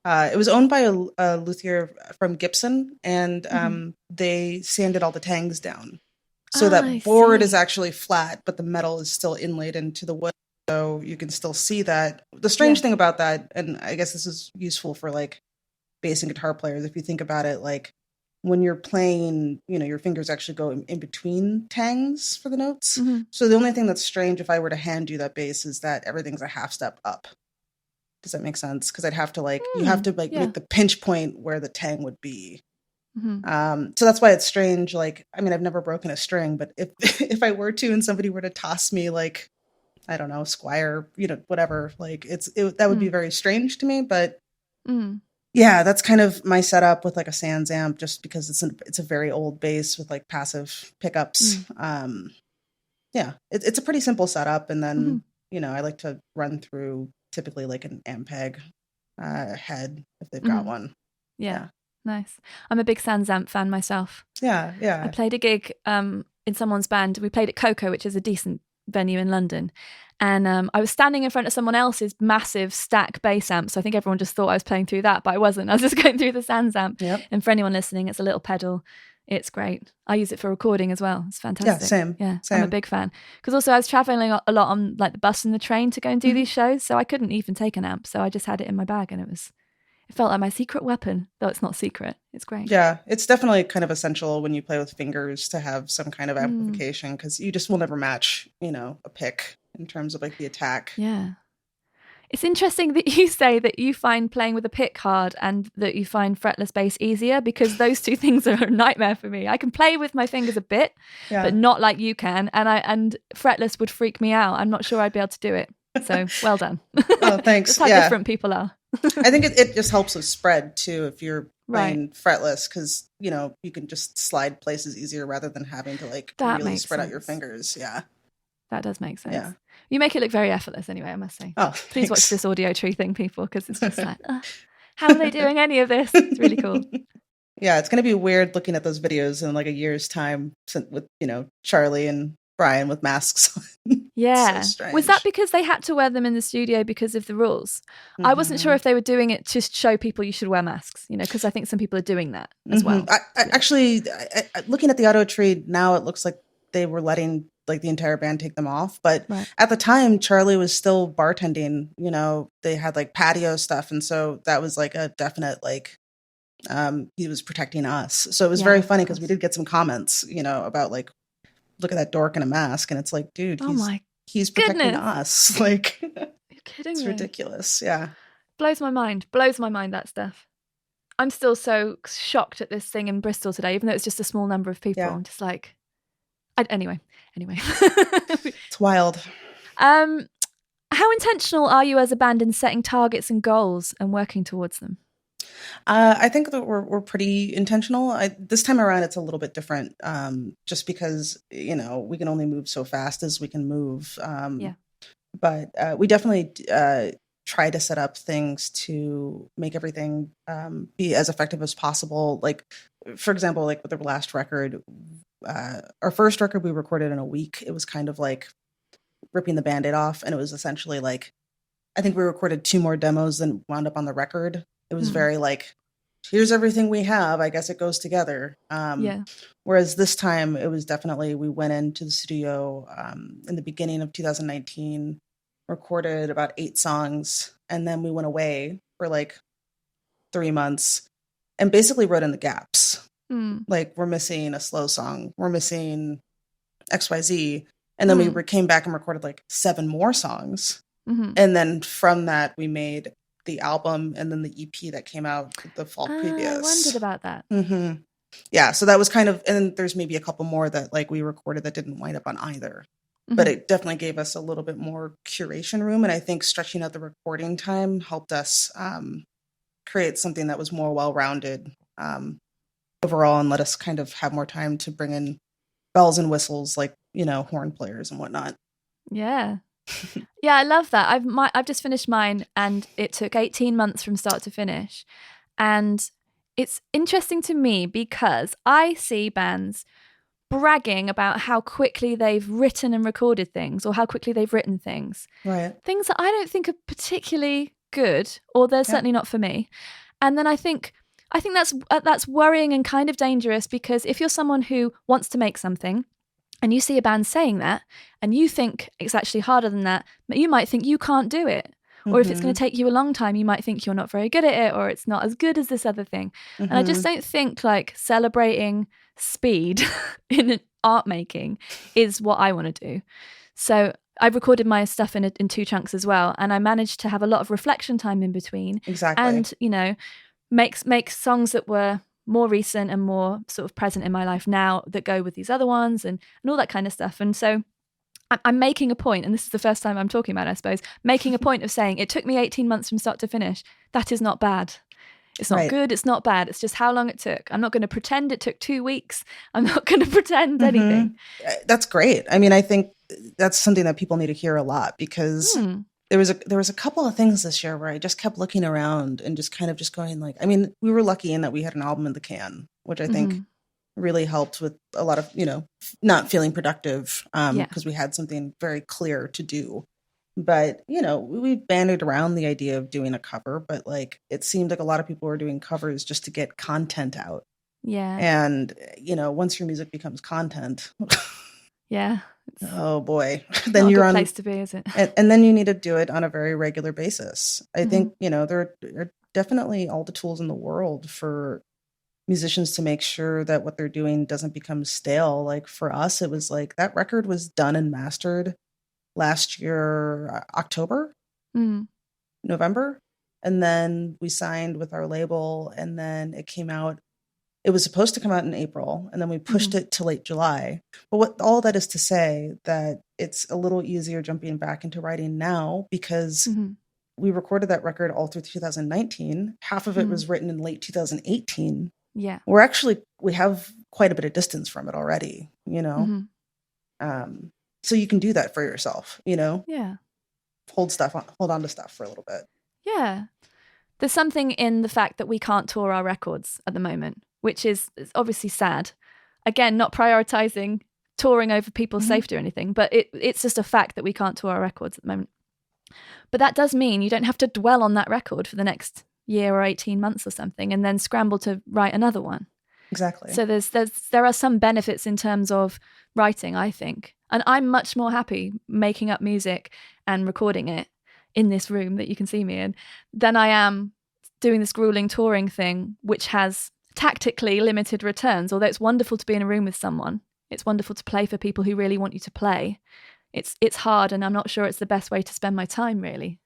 It was owned by a luthier from Gibson, and they sanded all the tangs down. So that board is actually flat, but the metal is still inlaid into the wood. so you can still see that. The strange thing about that, and I guess this is useful for like bass and guitar players, if you think about it, like when you're playing, your fingers actually go in between tangs for the notes. Mm-hmm. So the only thing that's strange if I were to hand you that bass is that everything's a half step up. Does that make sense? Because I'd have to you have to make the pinch point where the tang would be. Mm-hmm. So that's why it's strange. Like, I mean, I've never broken a string, but if I were to, and somebody were to toss me like, I don't know, Squire, whatever, like that would be very strange to me. But yeah, that's kind of my setup with like a Sans amp, just because it's a very old bass with like passive pickups. Yeah, it's a pretty simple setup. And then, I like to run through typically like an Ampeg head if they've got one. Yeah. Nice. I'm a big Sans amp fan myself. Yeah. I played a gig in someone's band. We played at Coco, which is a decent venue in London. And I was standing in front of someone else's massive stack bass amp. So I think everyone just thought I was playing through that, but I wasn't. I was just going through the Sans amp. Yep. And for anyone listening, it's a little pedal. It's great. I use it for recording as well. It's fantastic. Yeah, same. I'm a big fan. Because also I was traveling a lot on like the bus and the train to go and do these shows. So I couldn't even take an amp. So I just had it in my bag, and it felt like my secret weapon, though it's not secret. It's great. Yeah, it's definitely kind of essential when you play with fingers to have some kind of amplification, because you just will never match, a pick in terms of like the attack. Yeah. It's interesting that you say that you find playing with a pick hard and that you find fretless bass easier, because those two things are a nightmare for me. I can play with my fingers a bit, but not like you can. And fretless would freak me out. I'm not sure I'd be able to do it. So well done. Oh, thanks. That's how different people are. I think it just helps with spread too if you're playing fretless, because you can just slide places easier rather than having to like really spread out your fingers. Yeah, that does make sense. Yeah, you make it look very effortless anyway, I must say. Oh, please watch this audio tree thing, people, because it's just like how are they doing any of this? It's really cool. Yeah, it's gonna be weird looking at those videos in like a year's time with Charlie and Brian with masks on. Yeah. So was that because they had to wear them in the studio because of the rules? I wasn't sure if they were doing it to show people you should wear masks, because I think some people are doing that as well. Actually, looking at the auto tree now, it looks like they were letting like the entire band take them off. But at the time, Charlie was still bartending. They had like patio stuff. And so that was like a definite like he was protecting us. So it was very funny because we did get some comments, about like, look at that dork in a mask, and it's like, dude, he's protecting us. Like, you're kidding it's me. ridiculous. Yeah, blows my mind, that stuff. I'm still so shocked at this thing in Bristol today, even though it's just a small number of people. I'm just like, anyway. It's wild. How intentional are you as a band in setting targets and goals and working towards them? I think that we're pretty intentional. This time around, it's a little bit different, just because, we can only move so fast as we can move. But we definitely try to set up things to make everything be as effective as possible. Like, for example, like with the last record, our first record we recorded in a week. It was kind of like ripping the Band-Aid off. And it was essentially like, I think we recorded 2 more demos than wound up on the record. It was very like, here's everything we have. I guess it goes together. Whereas this time it was definitely, we went into the studio in the beginning of 2019, recorded about 8 songs. And then we went away for like 3 months and basically wrote in the gaps. Like, we're missing a slow song. We're missing XYZ. And then we came back and recorded like 7 more songs. And then from that, we made the album and then the EP that came out the fall previous. I wondered about that. Yeah, so that was kind of, and then there's maybe a couple more that like we recorded that didn't wind up on either. But it definitely gave us a little bit more curation room. And I think stretching out the recording time helped us create something that was more well-rounded overall, and let us kind of have more time to bring in bells and whistles, like, horn players and whatnot. Yeah. Yeah, I love that. I've just finished mine, and it took 18 months from start to finish. And it's interesting to me because I see bands bragging about how quickly they've written and recorded things, or how quickly they've written things. Right. Things that I don't think are particularly good, or they're certainly not for me. And then I think that's worrying and kind of dangerous, because if you're someone who wants to make something and you see a band saying that, and you think it's actually harder than that, but you might think you can't do it. Or if it's going to take you a long time, you might think you're not very good at it, or it's not as good as this other thing. And I just don't think like celebrating speed in art making is what I want to do. So I've recorded my stuff in 2 chunks as well, and I managed to have a lot of reflection time in between. Exactly. And, you know, make songs that were more recent and more sort of present in my life now that go with these other ones and all that kind of stuff. And so I'm making a point, and this is the first time I'm talking about it, I suppose, making a point of saying it took me 18 months from start to finish. That is not bad. It's not good. It's not bad. It's just how long it took. I'm not going to pretend it took 2 weeks. I'm not going to pretend anything. That's great. I mean, I think that's something that people need to hear a lot, because there was a couple of things this year where I just kept looking around and just kind of just going like, I mean, we were lucky in that we had an album in the can, which I think really helped with a lot of, you know, not feeling productive because we had something very clear to do. But, you know, we bandied around the idea of doing a cover, but like it seemed like a lot of people were doing covers just to get content out. Yeah. And, you know, once your music becomes content, oh boy, then not you're a good on place to be, is it? And then you need to do it on a very regular basis. I think, you know, there are definitely all the tools in the world for musicians to make sure that what they're doing doesn't become stale. Like for us, it was like that record was done and mastered last year, October, November. And then we signed with our label, and then it came out. It was supposed to come out in April, and then we pushed it to late July. But what all that is to say that it's a little easier jumping back into writing now, because we recorded that record all through 2019. Half of it was written in late 2018. Yeah. We have quite a bit of distance from it already, you know? So you can do that for yourself, you know? Yeah. Hold on to stuff for a little bit. Yeah. There's something in the fact that we can't tour our records at the moment, which is obviously sad. Again, not prioritizing touring over people's safety or anything, but it's just a fact that we can't tour our records at the moment. But that does mean you don't have to dwell on that record for the next year or 18 months or something and then scramble to write another one. Exactly. So there are some benefits in terms of writing, I think. And I'm much more happy making up music and recording it in this room that you can see me in than I am doing this grueling touring thing, which has tactically limited returns. Although it's wonderful to be in a room with someone, it's wonderful to play for people who really want you to play. It's hard, and I'm not sure it's the best way to spend my time, really.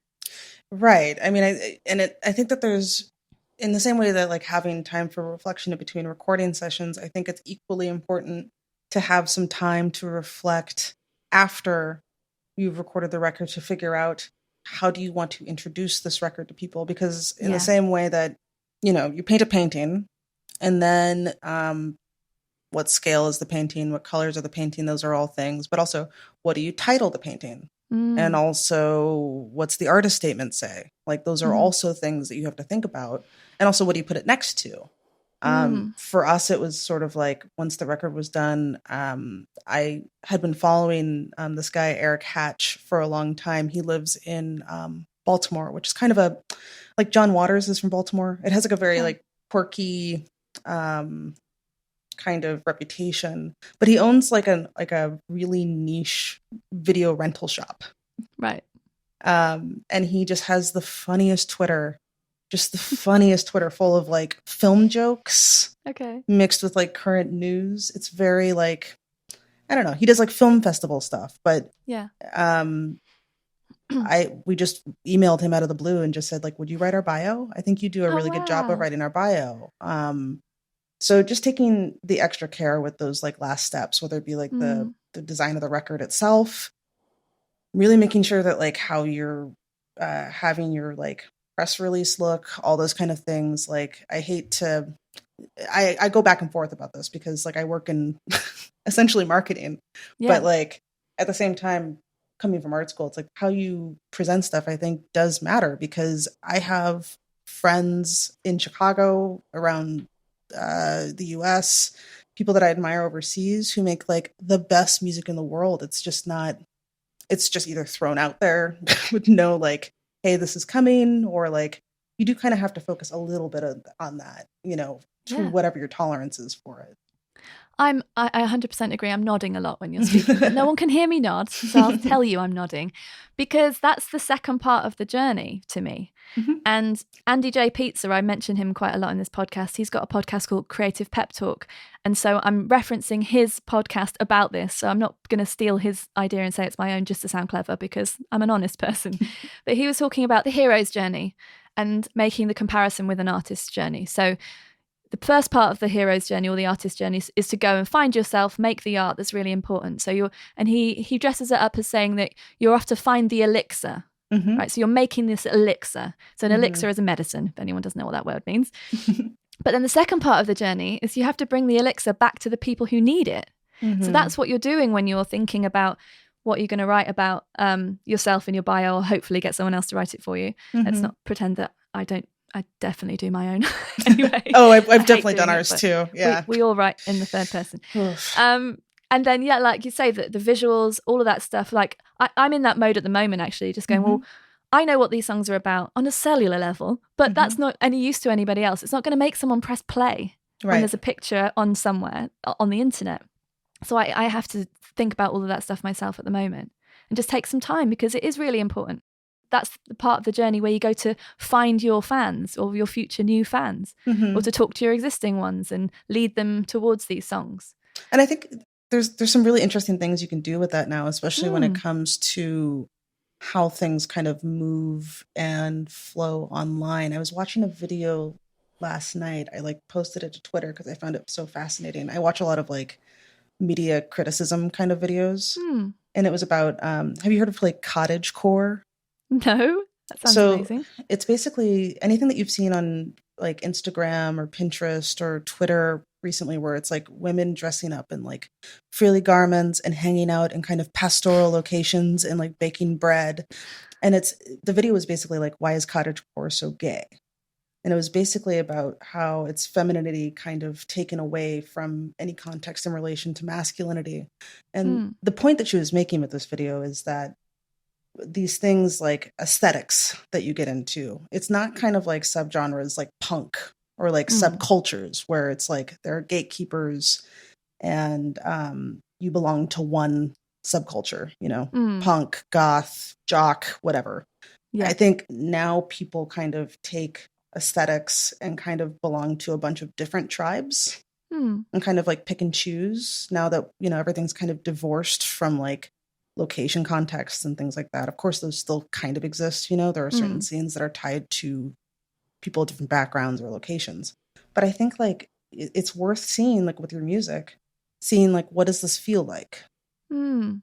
Right. I mean, I think that there's, in the same way that like having time for reflection in between recording sessions, I think it's equally important to have some time to reflect after you've recorded the record, to figure out how do you want to introduce this record to people? Because in the same way that, you know, you paint a painting, and then what scale is the painting? What colors are the painting? Those are all things. But also, what do you title the painting? And also, what's the artist statement say? Like, those are also things that you have to think about. And also, what do you put it next to? For us, it was sort of like, once the record was done, I had been following this guy, Eric Hatch, for a long time. He lives in Baltimore, which is kind of like John Waters is from Baltimore. It has like a very like quirky kind of reputation, but he owns like a really niche video rental shop. Right. And he just has the funniest Twitter. Just the funniest Twitter, full of like film jokes, mixed with like current news. It's very like, I don't know. He does like film festival stuff, but we just emailed him out of the blue and just said like, would you write our bio? I think you do a really good job of writing our bio. So just taking the extra care with those like last steps, whether it be like the design of the record itself, really making sure that like how you're having your like press release look, all those kind of things. Like I go back and forth about this because like I work in essentially marketing, but like at the same time, coming from art school, it's like how you present stuff, I think does matter, because I have friends in Chicago, around the US, people that I admire overseas who make like the best music in the world. It's just either thrown out there with no like, hey, this is coming, or like you do kind of have to focus a little bit on that, you know, to whatever your tolerance is for it. I 100% agree. I'm nodding a lot when you're speaking, but no one can hear me nod, so I'll tell you I'm nodding, because that's the second part of the journey to me. Mm-hmm. And Andy J. Pizza, I mention him quite a lot in this podcast. He's got a podcast called Creative Pep Talk. And so I'm referencing his podcast about this. So I'm not going to steal his idea and say it's my own just to sound clever, because I'm an honest person. But he was talking about the hero's journey and making the comparison with an artist's journey. So the first part of the hero's journey or the artist's journey is to go and find yourself, make the art that's really important. So he dresses it up as saying that you're off to find the elixir, Mm-hmm. right? So you're making this elixir. So an Mm-hmm. elixir is a medicine, if anyone doesn't know what that word means. But then the second part of the journey is you have to bring the elixir back to the people who need it. Mm-hmm. So that's what you're doing when you're thinking about what you're going to write about yourself in your bio, or hopefully get someone else to write it for you. Mm-hmm. Let's not pretend that I don't. I definitely do my own anyway. Oh, I've I hate definitely done doing it, ours but too. Yeah. we all write in the third person. Oof. And then, yeah, like you say, the visuals, all of that stuff. Like I'm in that mode at the moment, actually, just going, Mhm. well, I know what these songs are about on a cellular level, but Mhm. that's not any use to anybody else. It's not going to make someone press play when Right. there's a picture on somewhere on the internet. So I have to think about all of that stuff myself at the moment and just take some time, because it is really important. That's the part of the journey where you go to find your fans or your future new fans, Mhm. or to talk to your existing ones and lead them towards these songs. And I think there's some really interesting things you can do with that now, especially when it Mm. comes to how things kind of move and flow online. I was watching a video last night. I posted it to Twitter because I found it so fascinating. I watch a lot of media criticism kind of videos, Hmm. and it was about have you heard of cottagecore? No, that sounds So amazing. it's basically anything that you've seen on Instagram or Pinterest or Twitter recently, where it's women dressing up in frilly garments and hanging out in kind of pastoral locations and baking bread. And the video was basically why is cottagecore so gay? And it was basically about how it's femininity kind of taken away from any context in relation to masculinity. And the point that she was making with this video is that these things like aesthetics that you get into, it's not kind of subgenres like punk or subcultures where it's there are gatekeepers and you belong to one subculture, punk, goth, jock, whatever. Yeah. I think now people kind of take aesthetics and kind of belong to a bunch of different tribes and kind of pick and choose now that, everything's kind of divorced from location contexts and things like that. Of course, those still kind of exist. There are certain scenes that are tied to people with different backgrounds or locations. But I think it's worth seeing with your music, seeing what does this feel like? The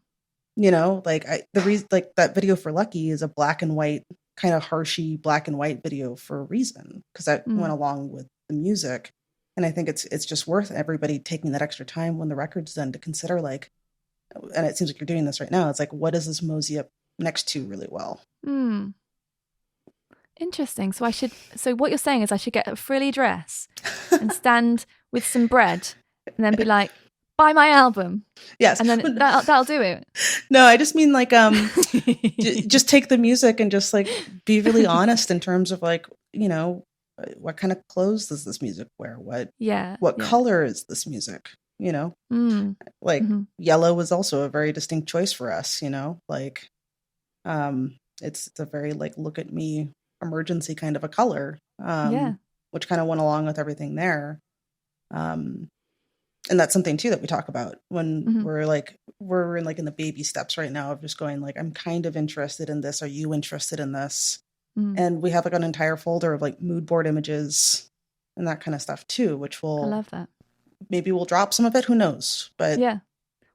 reason that video for Lucky is a black and white, kind of harshy black and white video for a reason, because that went along with the music. And I think it's just worth everybody taking that extra time when the record's done to consider and it seems like you're doing this right now. It's what does this mosey up next to really well? Interesting. So what you're saying is I should get a frilly dress and stand with some bread and then be like, buy my album. Yes. And then that'll do it. No, I just mean just take the music and just be really honest in terms of what kind of clothes does this music wear? What color is this music? Yellow was also a very distinct choice for us, it's a very look at me emergency kind of a color, which kind of went along with everything there. And that's something too that we talk about when we're in the baby steps right now of just going I'm kind of interested in this. Are you interested in this? And we have an entire folder of mood board images and that kind of stuff too, which will, I love that. Maybe we'll drop some of it. Who knows? But yeah,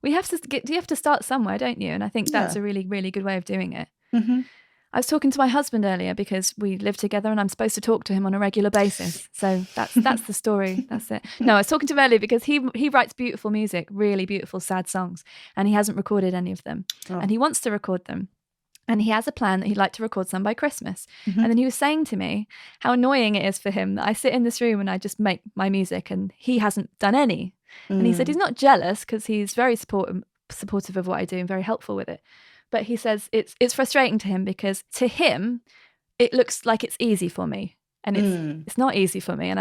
you have to start somewhere, don't you? And I think that's a really, really good way of doing it. Mm-hmm. I was talking to my husband earlier because we live together and I'm supposed to talk to him on a regular basis. So that's the story. That's it. No, I was talking to him earlier because he writes beautiful music, really beautiful, sad songs, and he hasn't recorded any of them. Oh. And he wants to record them. And he has a plan that he'd like to record some by Christmas. Mm-hmm. And then he was saying to me how annoying it is for him that I sit in this room and I just make my music and he hasn't done any. And he said he's not jealous because he's very supportive of what I do and very helpful with it. But he says it's frustrating to him because to him, it looks like it's easy for me. And it's not easy for me. And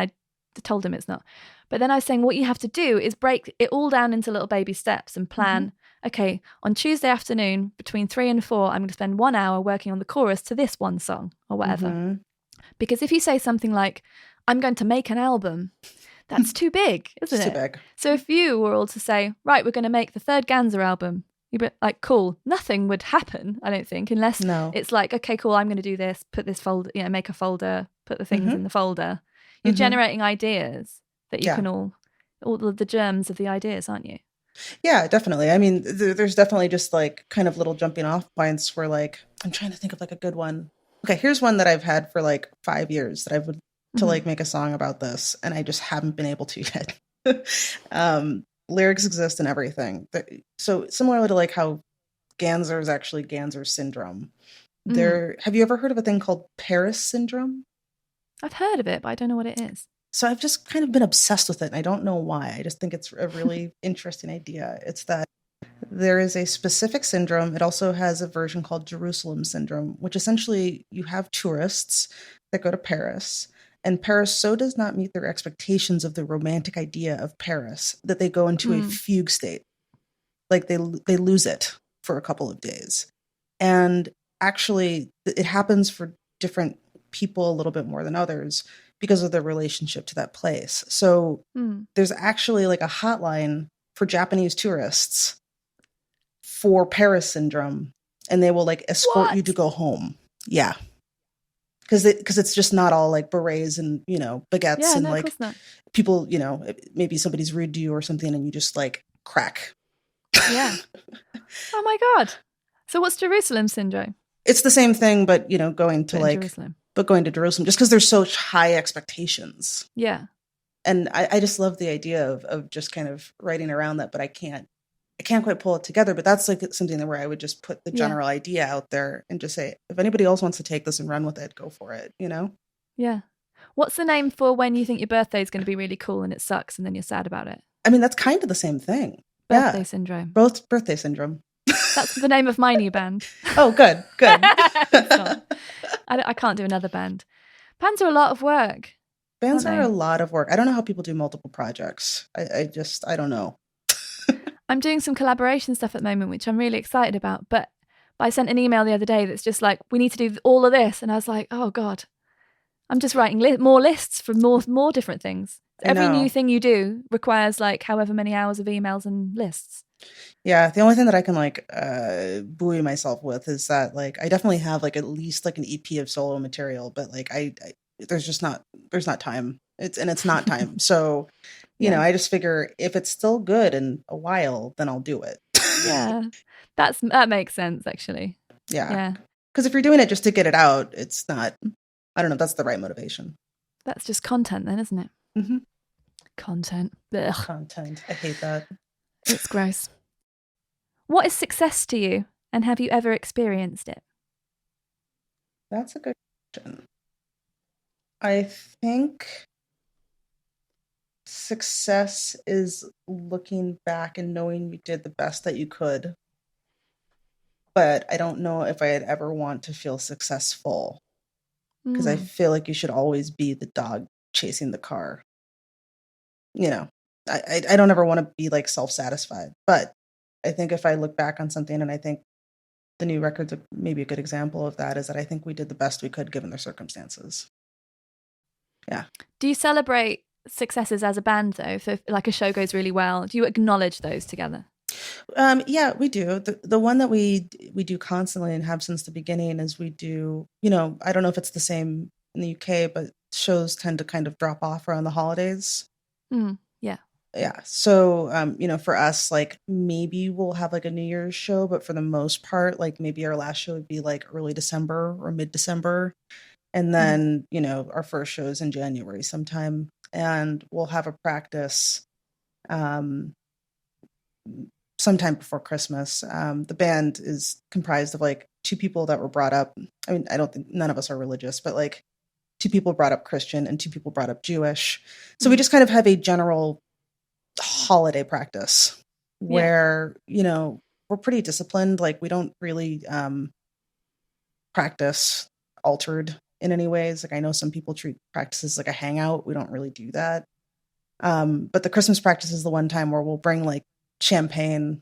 told him it's not. But then I was saying what you have to do is break it all down into little baby steps and plan, okay, on Tuesday afternoon between 3 and 4, I'm going to spend 1 hour working on the chorus to this one song or whatever. Because if you say something like, I'm going to make an album, that's too big, isn't it? Too big. So if you were all to say, right, we're going to make the third Ganser album, you'd be like, cool. Nothing would happen, I don't think, unless it's like, okay, cool, I'm going to do this, put this folder, make a folder, put the things in the folder. You're generating ideas that you can all the germs of the ideas, aren't you? Yeah, definitely. I mean, there's definitely just like kind of little jumping off points where like, I'm trying to think of like a good one. Okay, here's one that I've had for like 5 years that I would to like make a song about this, and I just haven't been able to yet. Lyrics exist in everything. So similarly to like how Ganser is actually Ganser syndrome. Have you ever heard of a thing called Paris syndrome? I've heard of it, but I don't know what it is. So I've just kind of been obsessed with it, and I don't know why. I just think it's a really interesting idea. It's that there is a specific syndrome. It also has a version called Jerusalem syndrome, which essentially you have tourists that go to Paris, and Paris so does not meet their expectations of the romantic idea of Paris that they go into a fugue state. Like they lose it for a couple of days. And actually, it happens for different people a little bit more than others because of their relationship to that place. So there's actually like a hotline for Japanese tourists for Paris syndrome, and they will like escort you to go home. Yeah. Because it's just not all like berets and, baguettes and like people, maybe somebody's rude to you or something and you just like crack. Yeah. Oh my God. So what's Jerusalem syndrome? It's the same thing, but, going to Jerusalem just because there's such high expectations. Yeah. And I just love the idea of just kind of writing around that, but I can't quite pull it together. But that's like something where I would just put the general idea out there and just say, if anybody else wants to take this and run with it, go for it, Yeah. What's the name for when you think your birthday is going to be really cool and it sucks and then you're sad about it? I mean, that's kind of the same thing. Birthday syndrome. Both birthday syndrome. That's the name of my new band. Oh, good. I can't do another band. Bands are a lot of work. Bands are a lot of work. I don't know how people do multiple projects. I don't know. I'm doing some collaboration stuff at the moment, which I'm really excited about. But I sent an email the other day that's just like, we need to do all of this. And I was like, oh God, I'm just writing more lists for more different things. Every new thing you do requires like however many hours of emails and lists. Yeah, the only thing that I can like buoy myself with is that like I definitely have like at least like an EP of solo material, but like there's not time. It's not time. So, I just figure if it's still good in a while, then I'll do it. Yeah, that makes sense actually. Yeah. Because if you're doing it just to get it out, it's not. I don't know. That's the right motivation. That's just content, then, isn't it? Mm-hmm. Content. Ugh. Content. I hate that. It's gross. What is success to you, and have you ever experienced it? That's a good question. I think success is looking back and knowing you did the best that you could. But I don't know if I'd ever want to feel successful. Because I feel like you should always be the dog chasing the car. I don't ever want to be like self-satisfied. But I think if I look back on something, and I think the new record's maybe a good example of that, is that I think we did the best we could given the circumstances. Yeah. Do you celebrate successes as a band though? So if like a show goes really well, do you acknowledge those together? Yeah, we do. The one that we do constantly and have since the beginning is we do, I don't know if it's the same in the UK, but shows tend to kind of drop off around the holidays. Yeah. Yeah. So, for us, like maybe we'll have like a New Year's show, but for the most part, like maybe our last show would be like early December or mid-December. And then, our first show is in January sometime, and we'll have a practice sometime before Christmas. The band is comprised of like 2 people that were brought up. I mean, I don't think none of us are religious, but like 2 people brought up Christian and 2 people brought up Jewish. So we just kind of have a general holiday practice where, we're pretty disciplined. Like we don't really practice altered in any ways. Like I know some people treat practices like a hangout. We don't really do that. But the Christmas practice is the one time where we'll bring like champagne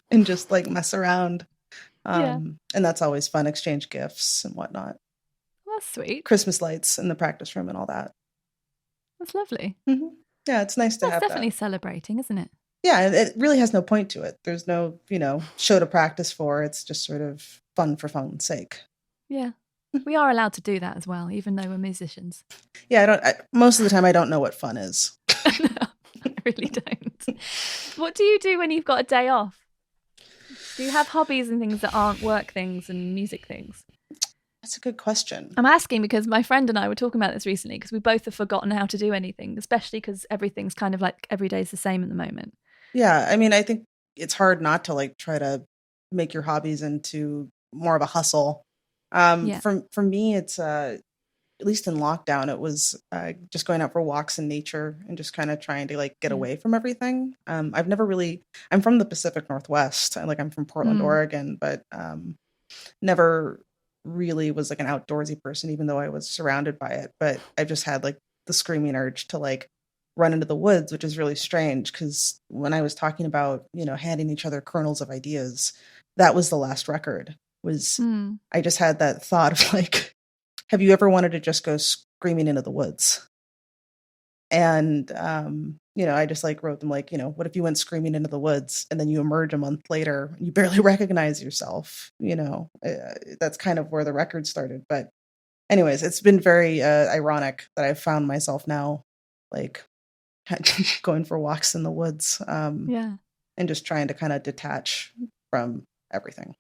and just like mess around. And that's always fun, exchange gifts and whatnot. Well, that's sweet. Christmas lights in the practice room and all that. That's lovely. Mm-hmm. Yeah, it's nice to have That's definitely that. celebrating, isn't it? Yeah, it really has no point to it. There's no, show to practice for. It's just sort of fun for fun's sake. Yeah. We are allowed to do that as well, even though we're musicians. Yeah, most of the time I don't know what fun is. No, I really don't. What do you do when you've got a day off? Do you have hobbies and things that aren't work things and music things? That's a good question. I'm asking because my friend and I were talking about this recently because we both have forgotten how to do anything, especially because everything's kind of like every day's the same at the moment. Yeah, I mean, I think it's hard not to like try to make your hobbies into more of a hustle. For me, it's at least in lockdown, it was just going out for walks in nature and just kind of trying to like get away from everything. I'm from the Pacific Northwest. I'm from Portland, Oregon, but never really was like an outdoorsy person, even though I was surrounded by it. But I've just had like the screaming urge to like run into the woods, which is really strange because when I was talking about, handing each other kernels of ideas, that was the last record. I just had that thought of like, have you ever wanted to just go screaming into the woods? And, I just like wrote them like, what if you went screaming into the woods and then you emerge a month later and you barely recognize yourself? That's kind of where the record started. But anyways, it's been very ironic that I've found myself now like going for walks in the woods and just trying to kind of detach from everything.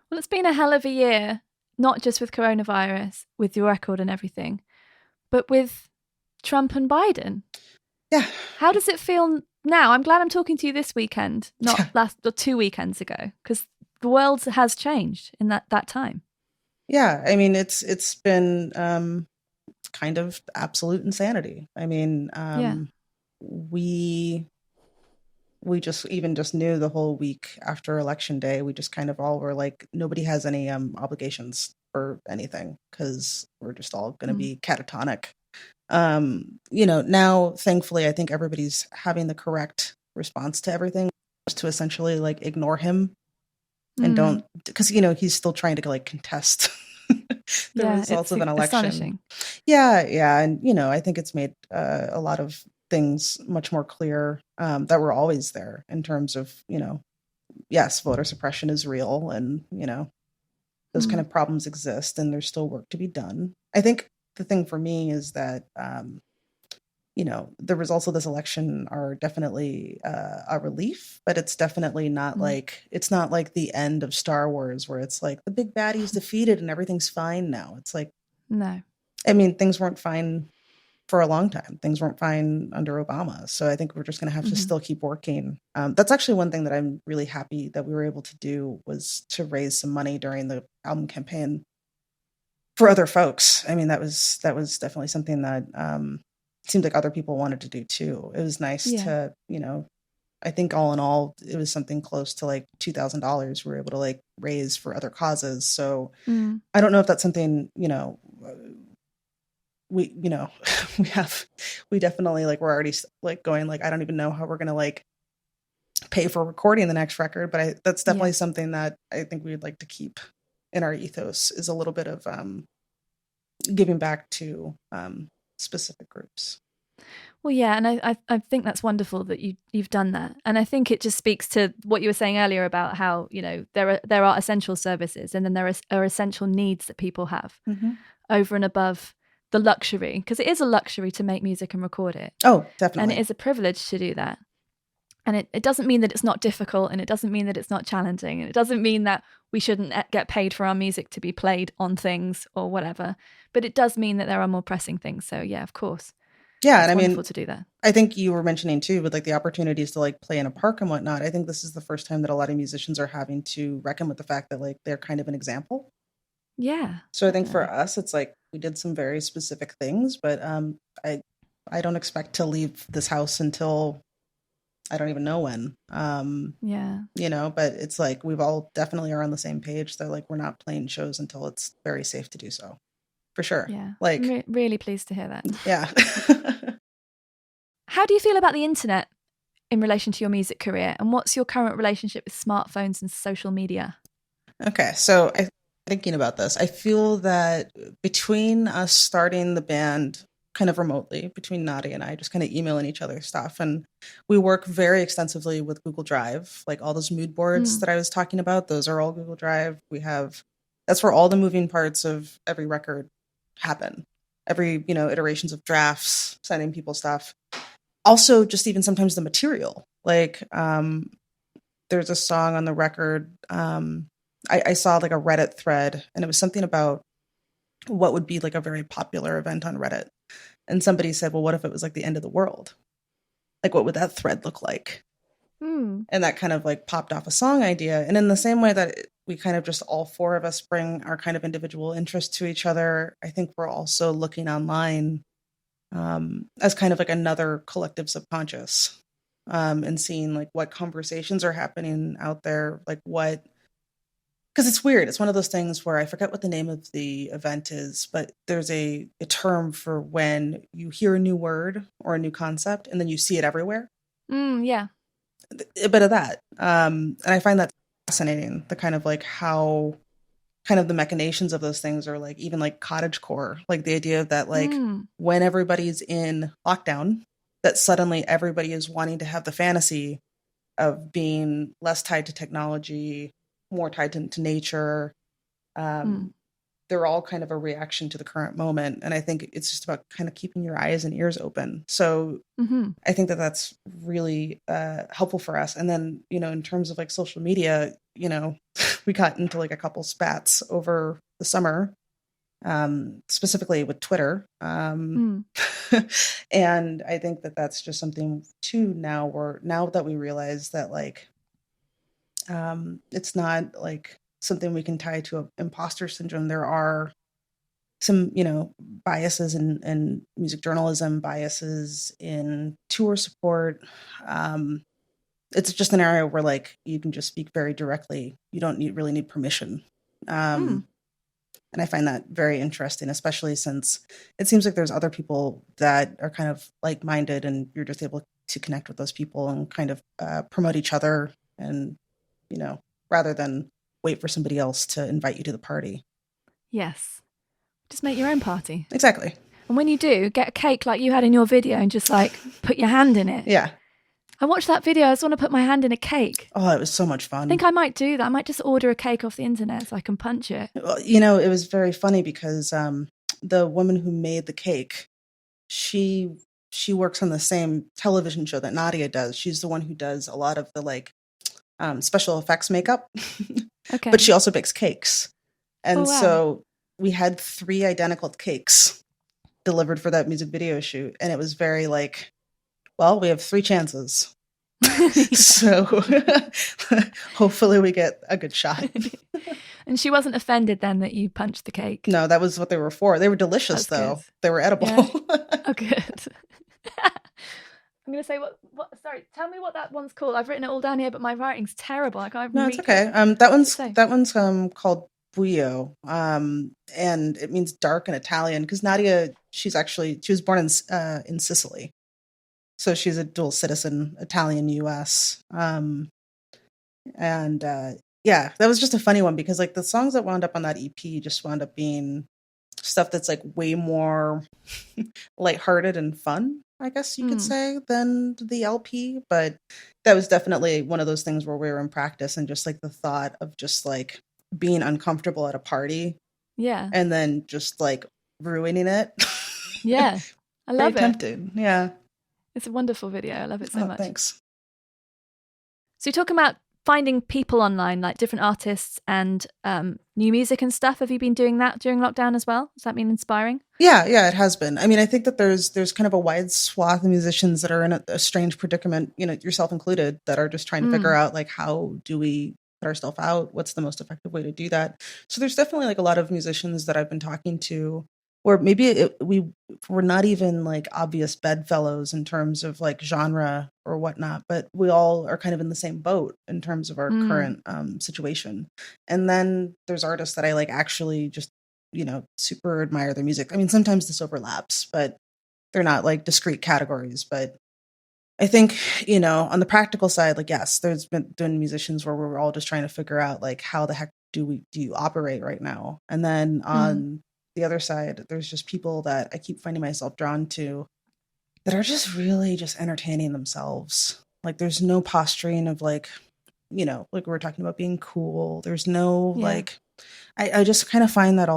Well, it's been a hell of a year, not just with coronavirus, with your record and everything, but with Trump and Biden. Yeah. How does it feel now? I'm glad I'm talking to you this weekend, not 2 weekends ago, because the world has changed in that time. Yeah. I mean, it's been kind of absolute insanity. I mean, we just knew the whole week after election day, we just kind of all were like, nobody has any obligations for anything because we're just all going to be catatonic. Now, thankfully, I think everybody's having the correct response to everything, just to essentially like ignore him and don't, because, he's still trying to like contest the results of an election. Astonishing. Yeah. And, I think it's made a lot of things much more clear that were always there in terms of, yes, voter suppression is real and, those kind of problems exist and there's still work to be done. I think the thing for me is that, the results of this election are definitely a relief, but it's definitely not it's not like the end of Star Wars where it's like the big baddie's defeated and everything's fine now. It's like, no, I mean, things weren't fine for a long time. Things weren't fine under Obama. So I think we're just going to have to still keep working. That's actually one thing that I'm really happy that we were able to do was to raise some money during the album campaign for other folks. I mean, that was definitely something that seemed like other people wanted to do too. It was nice to, I think all in all, it was something close to like $2,000 we were able to like raise for other causes. So I don't know if that's something, we definitely like, we're already like going like, I don't even know how we're going to like pay for recording the next record, but that's definitely something that I think we'd like to keep in our ethos is a little bit of giving back to specific groups. Well, yeah, and I think that's wonderful that you've done that, and I think it just speaks to what you were saying earlier about how there are essential services, and then there are essential needs that people have over and above the luxury, because it is a luxury to make music and record it. Oh, definitely, and it is a privilege to do that. And it doesn't mean that it's not difficult, and it doesn't mean that it's not challenging, and it doesn't mean that we shouldn't get paid for our music to be played on things or whatever. But it does mean that there are more pressing things. So yeah, of course. Yeah, it's and I mean, wonderful to do that. I think you were mentioning too, with like the opportunities to like play in a park and whatnot. I think this is the first time that a lot of musicians are having to reckon with the fact that like they're kind of an example. Yeah. So I think for us, it's like we did some very specific things, but I don't expect to leave this house until I don't even know when. But it's like we've all definitely are on the same page that like we're not playing shows until it's very safe to do so. for sure. Yeah. Like, I'm really pleased to hear that. yeah. How do you feel about the internet in relation to your music career? And what's your current relationship with smartphones and social media? Okay, so thinking about this, I feel that between us starting the band kind of remotely, between Nadia and I, just kind of emailing each other stuff, and we work very extensively with Google Drive, like all those mood boards that I was talking about. Those are all Google Drive. That's where all the moving parts of every record happen. Every iterations of drafts, sending people stuff. Also, just even sometimes the material. Like, there's a song on the record. I saw like a Reddit thread, and it was something about what would be like a very popular event on Reddit. And somebody said, well, what if it was like the end of the world? Like, what would that thread look like? And that kind of like popped off a song idea. And in the same way that we kind of just all four of us bring our kind of individual interests to each other, I think we're also looking online as kind of like another collective subconscious, and seeing like what conversations are happening out there, like what. Because it's weird. It's one of those things where I forget what the name of the event is, but there's a term for when you hear a new word or a new concept and then you see it everywhere. Yeah. A bit of that. And I find that fascinating, the kind of like how kind of the machinations of those things are like, even like cottagecore, like the idea that like when everybody's in lockdown, that suddenly everybody is wanting to have the fantasy of being less tied to technology, more tied to nature. They're all kind of a reaction to the current moment. And I think it's just about kind of keeping your eyes and ears open. So I think that that's really helpful for us. And then, in terms of like social media, we got into like a couple spats over the summer, specifically with Twitter. And I think that that's just something too, now that we realize that like, it's not like something we can tie to imposter syndrome. There are some, biases in music journalism, biases in tour support. It's just an area where like you can just speak very directly. You don't really need permission. And I find that very interesting, especially since it seems like there's other people that are kind of like-minded, and you're just able to connect with those people and kind of promote each other, and rather than wait for somebody else to invite you to the party. Yes. Just make your own party. Exactly. And when you do, get a cake like you had in your video and just like put your hand in it. Yeah. I watched that video. I just want to put my hand in a cake. Oh, it was so much fun. I think I might do that. I might just order a cake off the internet so I can punch it. Well, it was very funny because the woman who made the cake, she works on the same television show that Nadia does. She's the one who does a lot of the like special effects makeup. Okay. But she also bakes cakes. And wow. So we had 3 identical cakes delivered for that music video shoot. And it was very like, well, we have 3 chances. So hopefully we get a good shot. And she wasn't offended then that you punched the cake? No, that was what they were for. They were delicious, though. Good. They were edible. Yeah. Oh, good. I'm going to say, sorry, tell me what that one's called. I've written it all down here, but my writing's terrible. I can't even read. No, it's okay. That one's called Buio, and it means dark in Italian, because Nadia, she was born in Sicily. So she's a dual citizen, Italian, US. Yeah, that was just a funny one, because like the songs that wound up on that EP just wound up being stuff that's like way more lighthearted and fun, I guess you could say, than the LP. But that was definitely one of those things where we were in practice, and just like the thought of just like being uncomfortable at a party. Yeah. And then just like ruining it. Yeah. I love it. Tempted. Yeah. It's a wonderful video. I love it so much. Thanks. So you're talking about finding people online, like different artists and new music and stuff. Have you been doing that during lockdown as well? Has that been inspiring? Yeah, it has been. I mean, I think that there's kind of a wide swath of musicians that are in a strange predicament, yourself included, that are just trying to figure out like, how do we put ourselves out? What's the most effective way to do that? So there's definitely like a lot of musicians that I've been talking to, or maybe we're not even like obvious bedfellows in terms of like genre or whatnot, but we all are kind of in the same boat in terms of our current situation. And then there's artists that I like actually just super admire their music. I mean, sometimes this overlaps, but they're not like discrete categories. But I think, on the practical side, like, yes, there's been musicians where we're all just trying to figure out like, how the heck do you operate right now? And then on the other side, there's just people that I keep finding myself drawn to that are just really just entertaining themselves. Like, there's no posturing of like, like we were talking about being cool. There's no like, I just kind of find that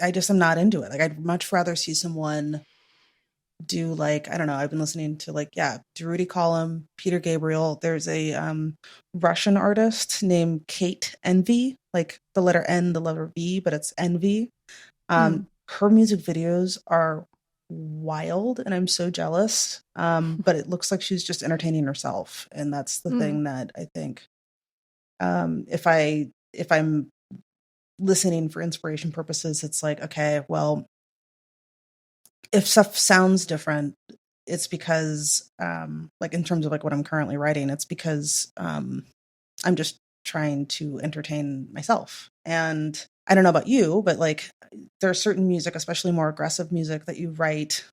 I just am not into it. Like, I'd much rather see someone do like, I don't know, I've been listening to like, Rudy Collum, Peter Gabriel. There's a Russian artist named Kate Envy, like the letter N, the letter V, but it's Envy. Her music videos are wild and I'm so jealous. But it looks like she's just entertaining herself. And that's the thing that I think if I'm listening for inspiration purposes, it's like, okay, well, if stuff sounds different, it's because like in terms of like what I'm currently writing, it's because I'm just trying to entertain myself. And I don't know about you, but like there's certain music, especially more aggressive music, that you write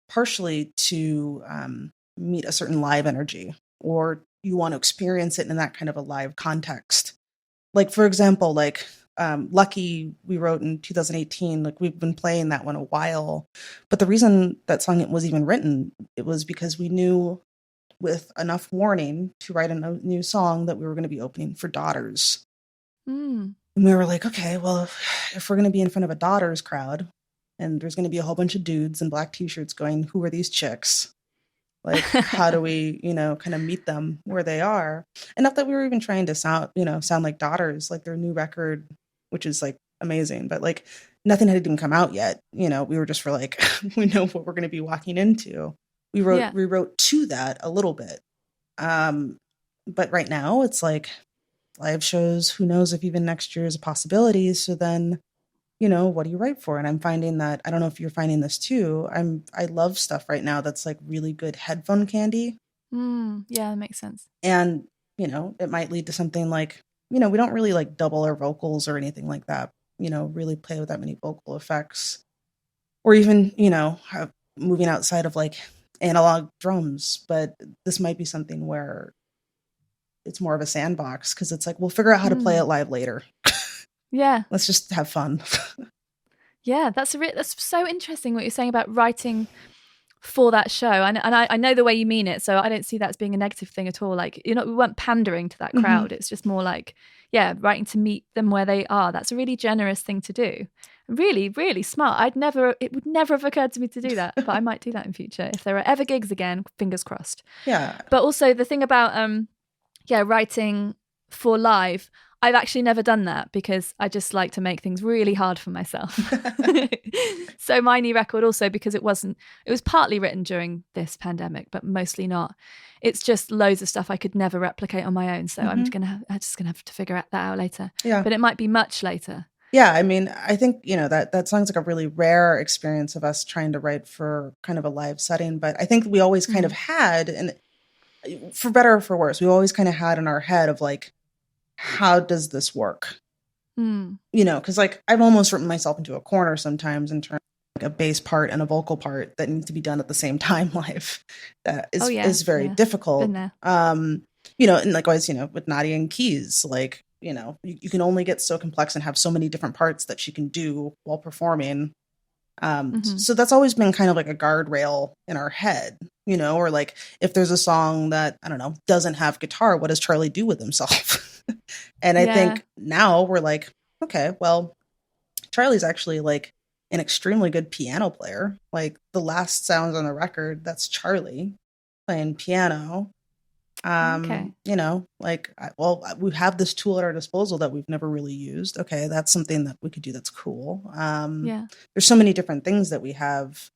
partially to meet a certain live energy, or you want to experience it in that kind of a live context. Like, for example, like Lucky, we wrote in 2018, like we've been playing that one a while. But the reason that song was even written, it was because we knew with enough warning to write a new song that we were going to be opening for Daughters. And we were like, okay, well, if we're going to be in front of a Daughters crowd and there's going to be a whole bunch of dudes in black t-shirts going, who are these chicks? Like, how do we, kind of meet them where they are? And not that we were even trying to sound like Daughters, like their new record, which is like amazing, but like nothing had even come out yet. We were just for like, we know what we're going to be walking into. We wrote to that a little bit. But right now it's like live shows, who knows if even next year is a possibility. So then, what do you write for? And I'm finding that, I don't know if you're finding this too. I love stuff right now that's like really good headphone candy. Yeah, that makes sense. And, it might lead to something like, we don't really like double our vocals or anything like that, really play with that many vocal effects, or even, moving outside of like analog drums. But this might be something where it's more of a sandbox, because it's like, we'll figure out how to play it live later. Yeah. Let's just have fun. Yeah, that's so interesting what you're saying about writing for that show. And I know the way you mean it, so I don't see that as being a negative thing at all. Like, we weren't pandering to that crowd. It's just more like, writing to meet them where they are. That's a really generous thing to do. Really, really smart. It would never have occurred to me to do that, but I might do that in future if there are ever gigs again, fingers crossed. Yeah. But also the thing about writing for live, I've actually never done that because I just like to make things really hard for myself. So my new record also, because it was partly written during this pandemic, but mostly not. It's just loads of stuff I could never replicate on my own. So I'm just gonna have to figure that out later. Yeah. But it might be much later. Yeah, I mean, I think, that song's like a really rare experience of us trying to write for kind of a live setting. But I think we always kind of had, and for better or for worse, we always kind of had in our head of like, how does this work? Because like I've almost written myself into a corner sometimes in terms of like a bass part and a vocal part that needs to be done at the same time live. That is very difficult. Been there. And likewise, with Nadia and keys, like, you can only get so complex and have so many different parts that she can do while performing. So that's always been kind of like a guardrail in our head, or like if there's a song that, I don't know, doesn't have guitar, what does Charlie do with himself? And I think now we're like, okay, well, Charlie's actually like an extremely good piano player. Like the last sounds on the record, that's Charlie playing piano. We have this tool at our disposal that we've never really used. Okay, that's something that we could do. That's cool. There's so many different things that we have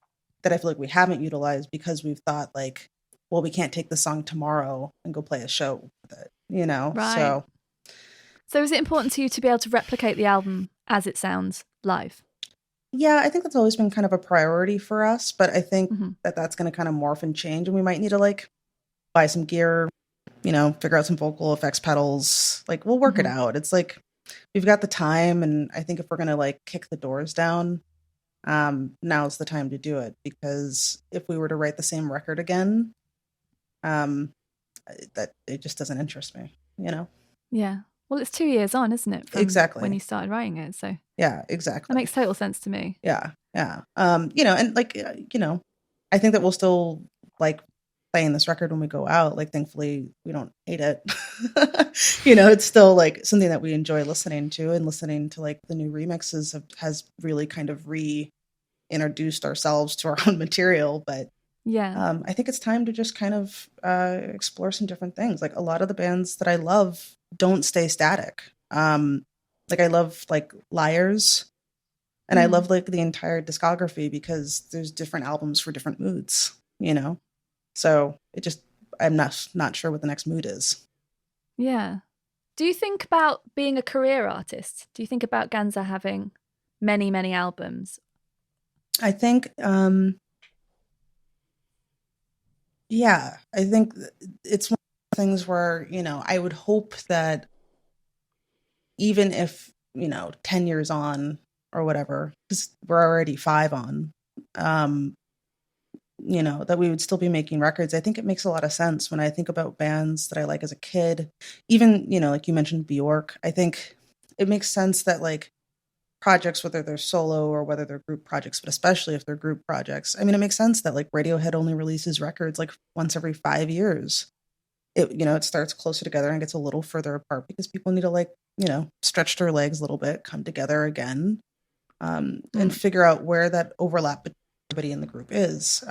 that I feel like we haven't utilized because we've thought like, well, we can't take the song tomorrow and go play a show with it, Right. So is it important to you to be able to replicate the album as it sounds live? Yeah, I think that's always been kind of a priority for us, but I think that's going to kind of morph and change, and we might need to like buy some gear, figure out some vocal effects pedals. Like we'll work it out. It's like, we've got the time, and I think if we're gonna like kick the doors down, now's the time to do it, because if we were to write the same record again, um, that it just doesn't interest me, you know? Yeah. Well, it's 2 years on, isn't it, from Exactly. when you started writing it? So Yeah, exactly. that makes total sense to me. Yeah, yeah. And like, I think that we'll still like playing this record when we go out. Like, thankfully, we don't hate it. It's still like something that we enjoy listening to, and listening to like the new remixes has really kind of reintroduced ourselves to our own material. But Yeah. I think it's time to just kind of explore some different things. Like, a lot of the bands that I love don't stay static. Like, I love like Liars, and I love like the entire discography, because there's different albums for different moods, So I'm not sure what the next mood is. Yeah. Do you think about being a career artist? Do you think about Ganser having many, many albums? I think, yeah, I think it's one of the things where, I would hope that even if, 10 years on or whatever, because we're already 5 on, that we would still be making records. I think it makes a lot of sense when I think about bands that I like as a kid. Even, like you mentioned, Bjork. I think it makes sense that like projects, whether they're solo or whether they're group projects, but especially if they're group projects, I mean, it makes sense that like Radiohead only releases records like once every 5 years. It starts closer together and gets a little further apart, because people need to like, stretch their legs a little bit, come together again, and figure out where that overlap between everybody in the group is.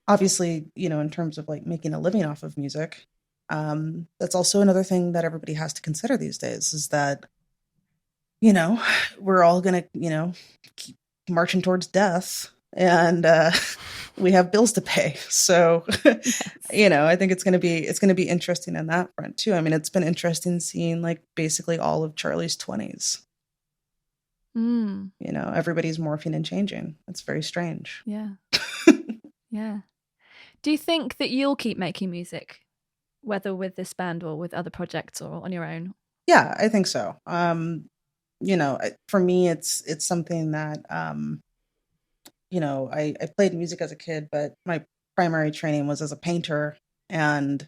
Obviously, in terms of like making a living off of music, that's also another thing that everybody has to consider these days, is that, we're all going to, keep marching towards death, and we have bills to pay. So, Yes. I think it's going to be interesting in that front too. I mean, it's been interesting seeing like basically all of Charlie's 20s. Everybody's morphing and changing. It's very strange. Yeah. Yeah. Do you think that you'll keep making music, whether with this band or with other projects or on your own? Yeah, I think so. For me, it's something that, I played music as a kid, but my primary training was as a painter, and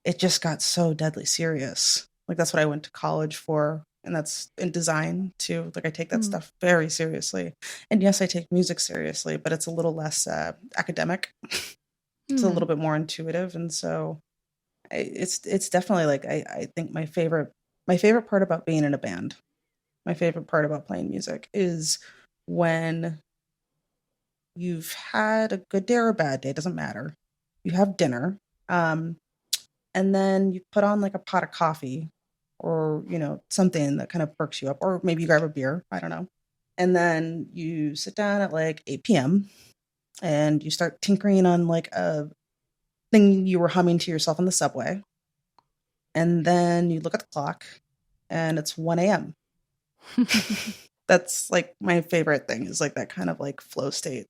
it just got so deadly serious. Like, that's what I went to college for, and that's in design too. Like, I take that stuff very seriously. And yes, I take music seriously, but it's a little less academic. It's a little bit more intuitive. And so it's definitely like, I think my favorite part about being in a band, my favorite part about playing music, is when you've had a good day or a bad day, doesn't matter. You have dinner, and then you put on like a pot of coffee, or, something that kind of perks you up, or maybe you grab a beer, I don't know. And then you sit down at like 8 p.m. and you start tinkering on like a thing you were humming to yourself on the subway. And then you look at the clock and it's 1 a.m. That's like my favorite thing, is like that kind of like flow state.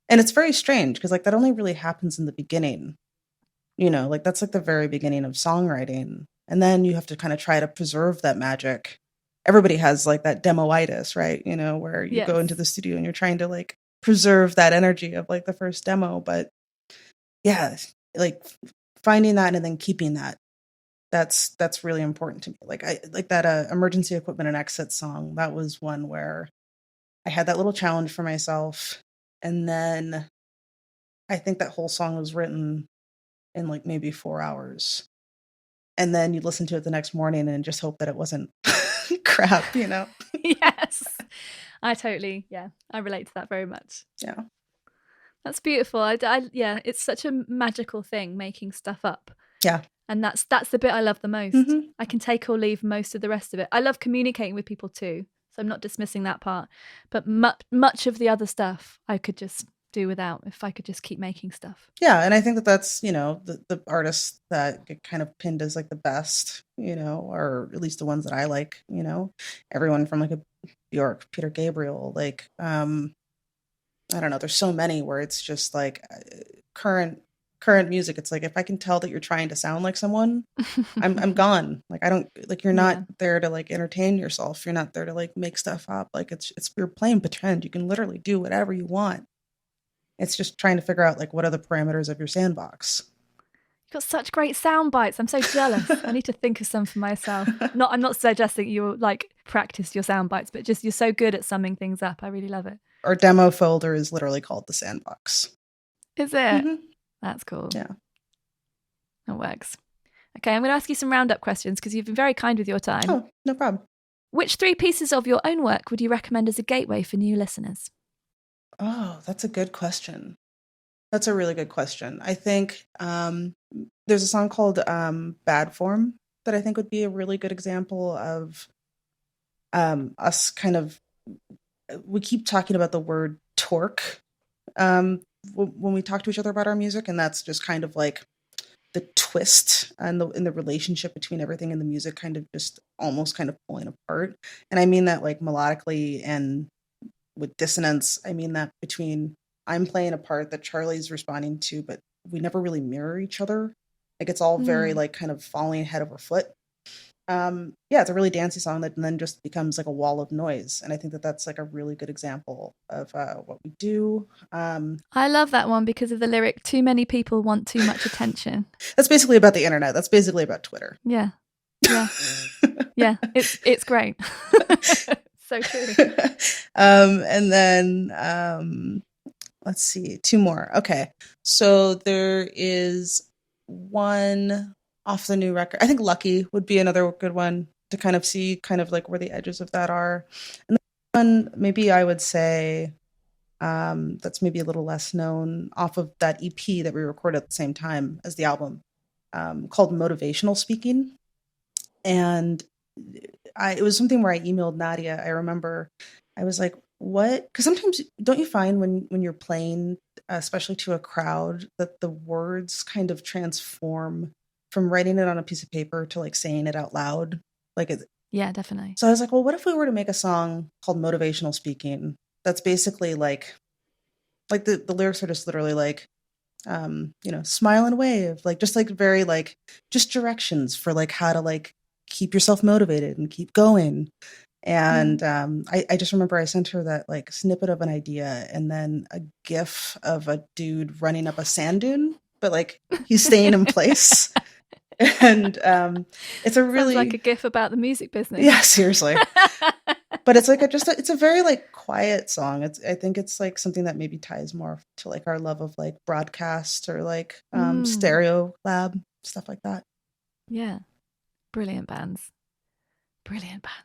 And it's very strange, because like that only really happens in the beginning, like that's like the very beginning of songwriting. And then you have to kind of try to preserve that magic. Everybody has like that demoitis, right? Where you go into the studio and you're trying to like preserve that energy of like the first demo. But yeah, like finding that and then keeping that, that's really important to me. Like, I like that Emergency Equipment and Exit song. That was one where I had that little challenge for myself. And then I think that whole song was written in like maybe 4 hours. And then you listen to it the next morning and just hope that it wasn't crap, Yes. I relate to that very much. Yeah. That's beautiful. Yeah, it's such a magical thing, making stuff up. Yeah. And that's the bit I love the most. I can take or leave most of the rest of it. I love communicating with people too, so I'm not dismissing that part. But much of the other stuff I could just do without, if I could just keep making stuff. Yeah, and I think that's, the artists that get kind of pinned as like the best, or at least the ones that I like, everyone from like a Bjork, Peter Gabriel, like, I don't know, there's so many where it's just like current current music, it's like, if I can tell that you're trying to sound like someone, I'm gone. Like, I don't, like, you're not there to like entertain yourself. You're not there to like make stuff up. Like, it's you're playing pretend. You can literally do whatever you want. It's just trying to figure out like, what are the parameters of your sandbox? You've got such great sound bites. I'm so jealous. I need to think of some for myself. I'm not suggesting you like practice your sound bites, but just you're so good at summing things up. I really love it. Our demo folder is literally called the Sandbox. Is it? Mm-hmm. That's cool. Yeah. That works. Okay, I'm going to ask you some roundup questions because you've been very kind with your time. Oh, no problem. Which 3 pieces of your own work would you recommend as a gateway for new listeners? Oh, that's a good question. That's a really good question. I think there's a song called Bad Form that I think would be a really good example of us kind of, we keep talking about the word torque when we talk to each other about our music, and that's just kind of like the twist and in the relationship between everything in the music kind of just almost kind of pulling apart. And I mean that like melodically and with dissonance. I mean that between I'm playing a part that Charlie's responding to, but we never really mirror each other. Like it's all very like kind of falling head over foot. It's a really dancey song that then just becomes like a wall of noise. And I think that that's like a really good example of what we do. I love that one because of the lyric, too many people want too much attention. That's basically about the internet. That's basically about Twitter. Yeah. Yeah. It's great. So true. And then let's see, 2 more. Okay. So there is one off the new record. I think Lucky would be another good one to kind of see kind of like where the edges of that are. And then one, maybe I would say that's maybe a little less known off of that EP that we recorded at the same time as the album called Motivational Speaking. And it was something where I emailed Nadia. I remember I was like, what? Because sometimes don't you find when you're playing, especially to a crowd, that the words kind of transform from writing it on a piece of paper to like saying it out loud? Yeah, definitely. So I was like, well, what if we were to make a song called Motivational Speaking? That's basically like the lyrics are just literally like, smile and wave, like just like very like just directions for like how to like keep yourself motivated and keep going. And I just remember I sent her that like snippet of an idea and then a GIF of a dude running up a sand dune, but like he's staying in place. And it's a really sounds like a GIF about the music business. Yeah, seriously. But it's like it's a very like quiet song. I think it's like something that maybe ties more to like our love of like broadcast or like stereo lab, stuff like that. Yeah. Brilliant bands.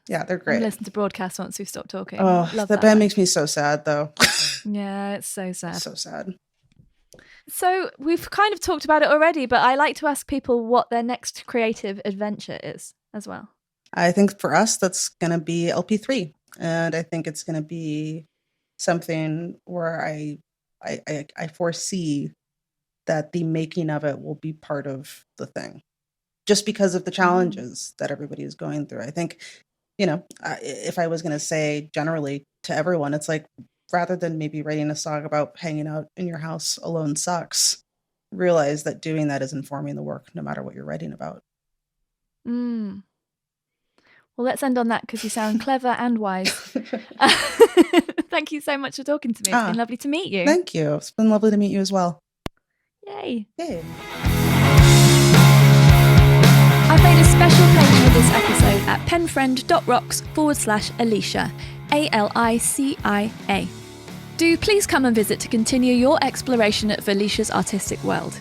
Yeah, they're great. I'm listening to broadcast once we've stopped talking. Oh, that band makes me so sad though. Yeah, it's so sad. So sad. So we've kind of talked about it already, but I like to ask people what their next creative adventure is as well. I think for us, that's going to be LP3. And I think it's going to be something where I foresee that the making of it will be part of the thing. Just because of the challenges that everybody is going through. I think, if I was going to say generally to everyone, it's like, rather than maybe writing a song about hanging out in your house alone sucks, realize that doing that is informing the work no matter what you're writing about. Well, let's end on that because you sound clever and wise. Thank you so much for talking to me. It's been lovely to meet you. Thank you. It's been lovely to meet you as well. Yay. I've made a special page for this episode at penfriend.rocks/Alicia, ALICIA. Do please come and visit to continue your exploration of Alicia's artistic world.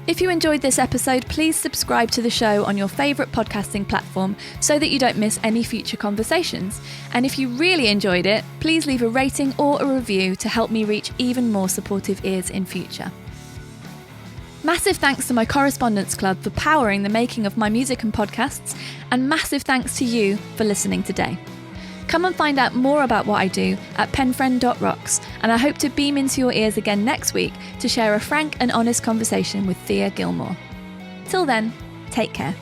If you enjoyed this episode, please subscribe to the show on your favourite podcasting platform so that you don't miss any future conversations. And if you really enjoyed it, please leave a rating or a review to help me reach even more supportive ears in future. Massive thanks to my Correspondence Club for powering the making of my music and podcasts, and massive thanks to you for listening today. Come and find out more about what I do at penfriend.rocks, and I hope to beam into your ears again next week to share a frank and honest conversation with Thea Gilmore. Till then, take care.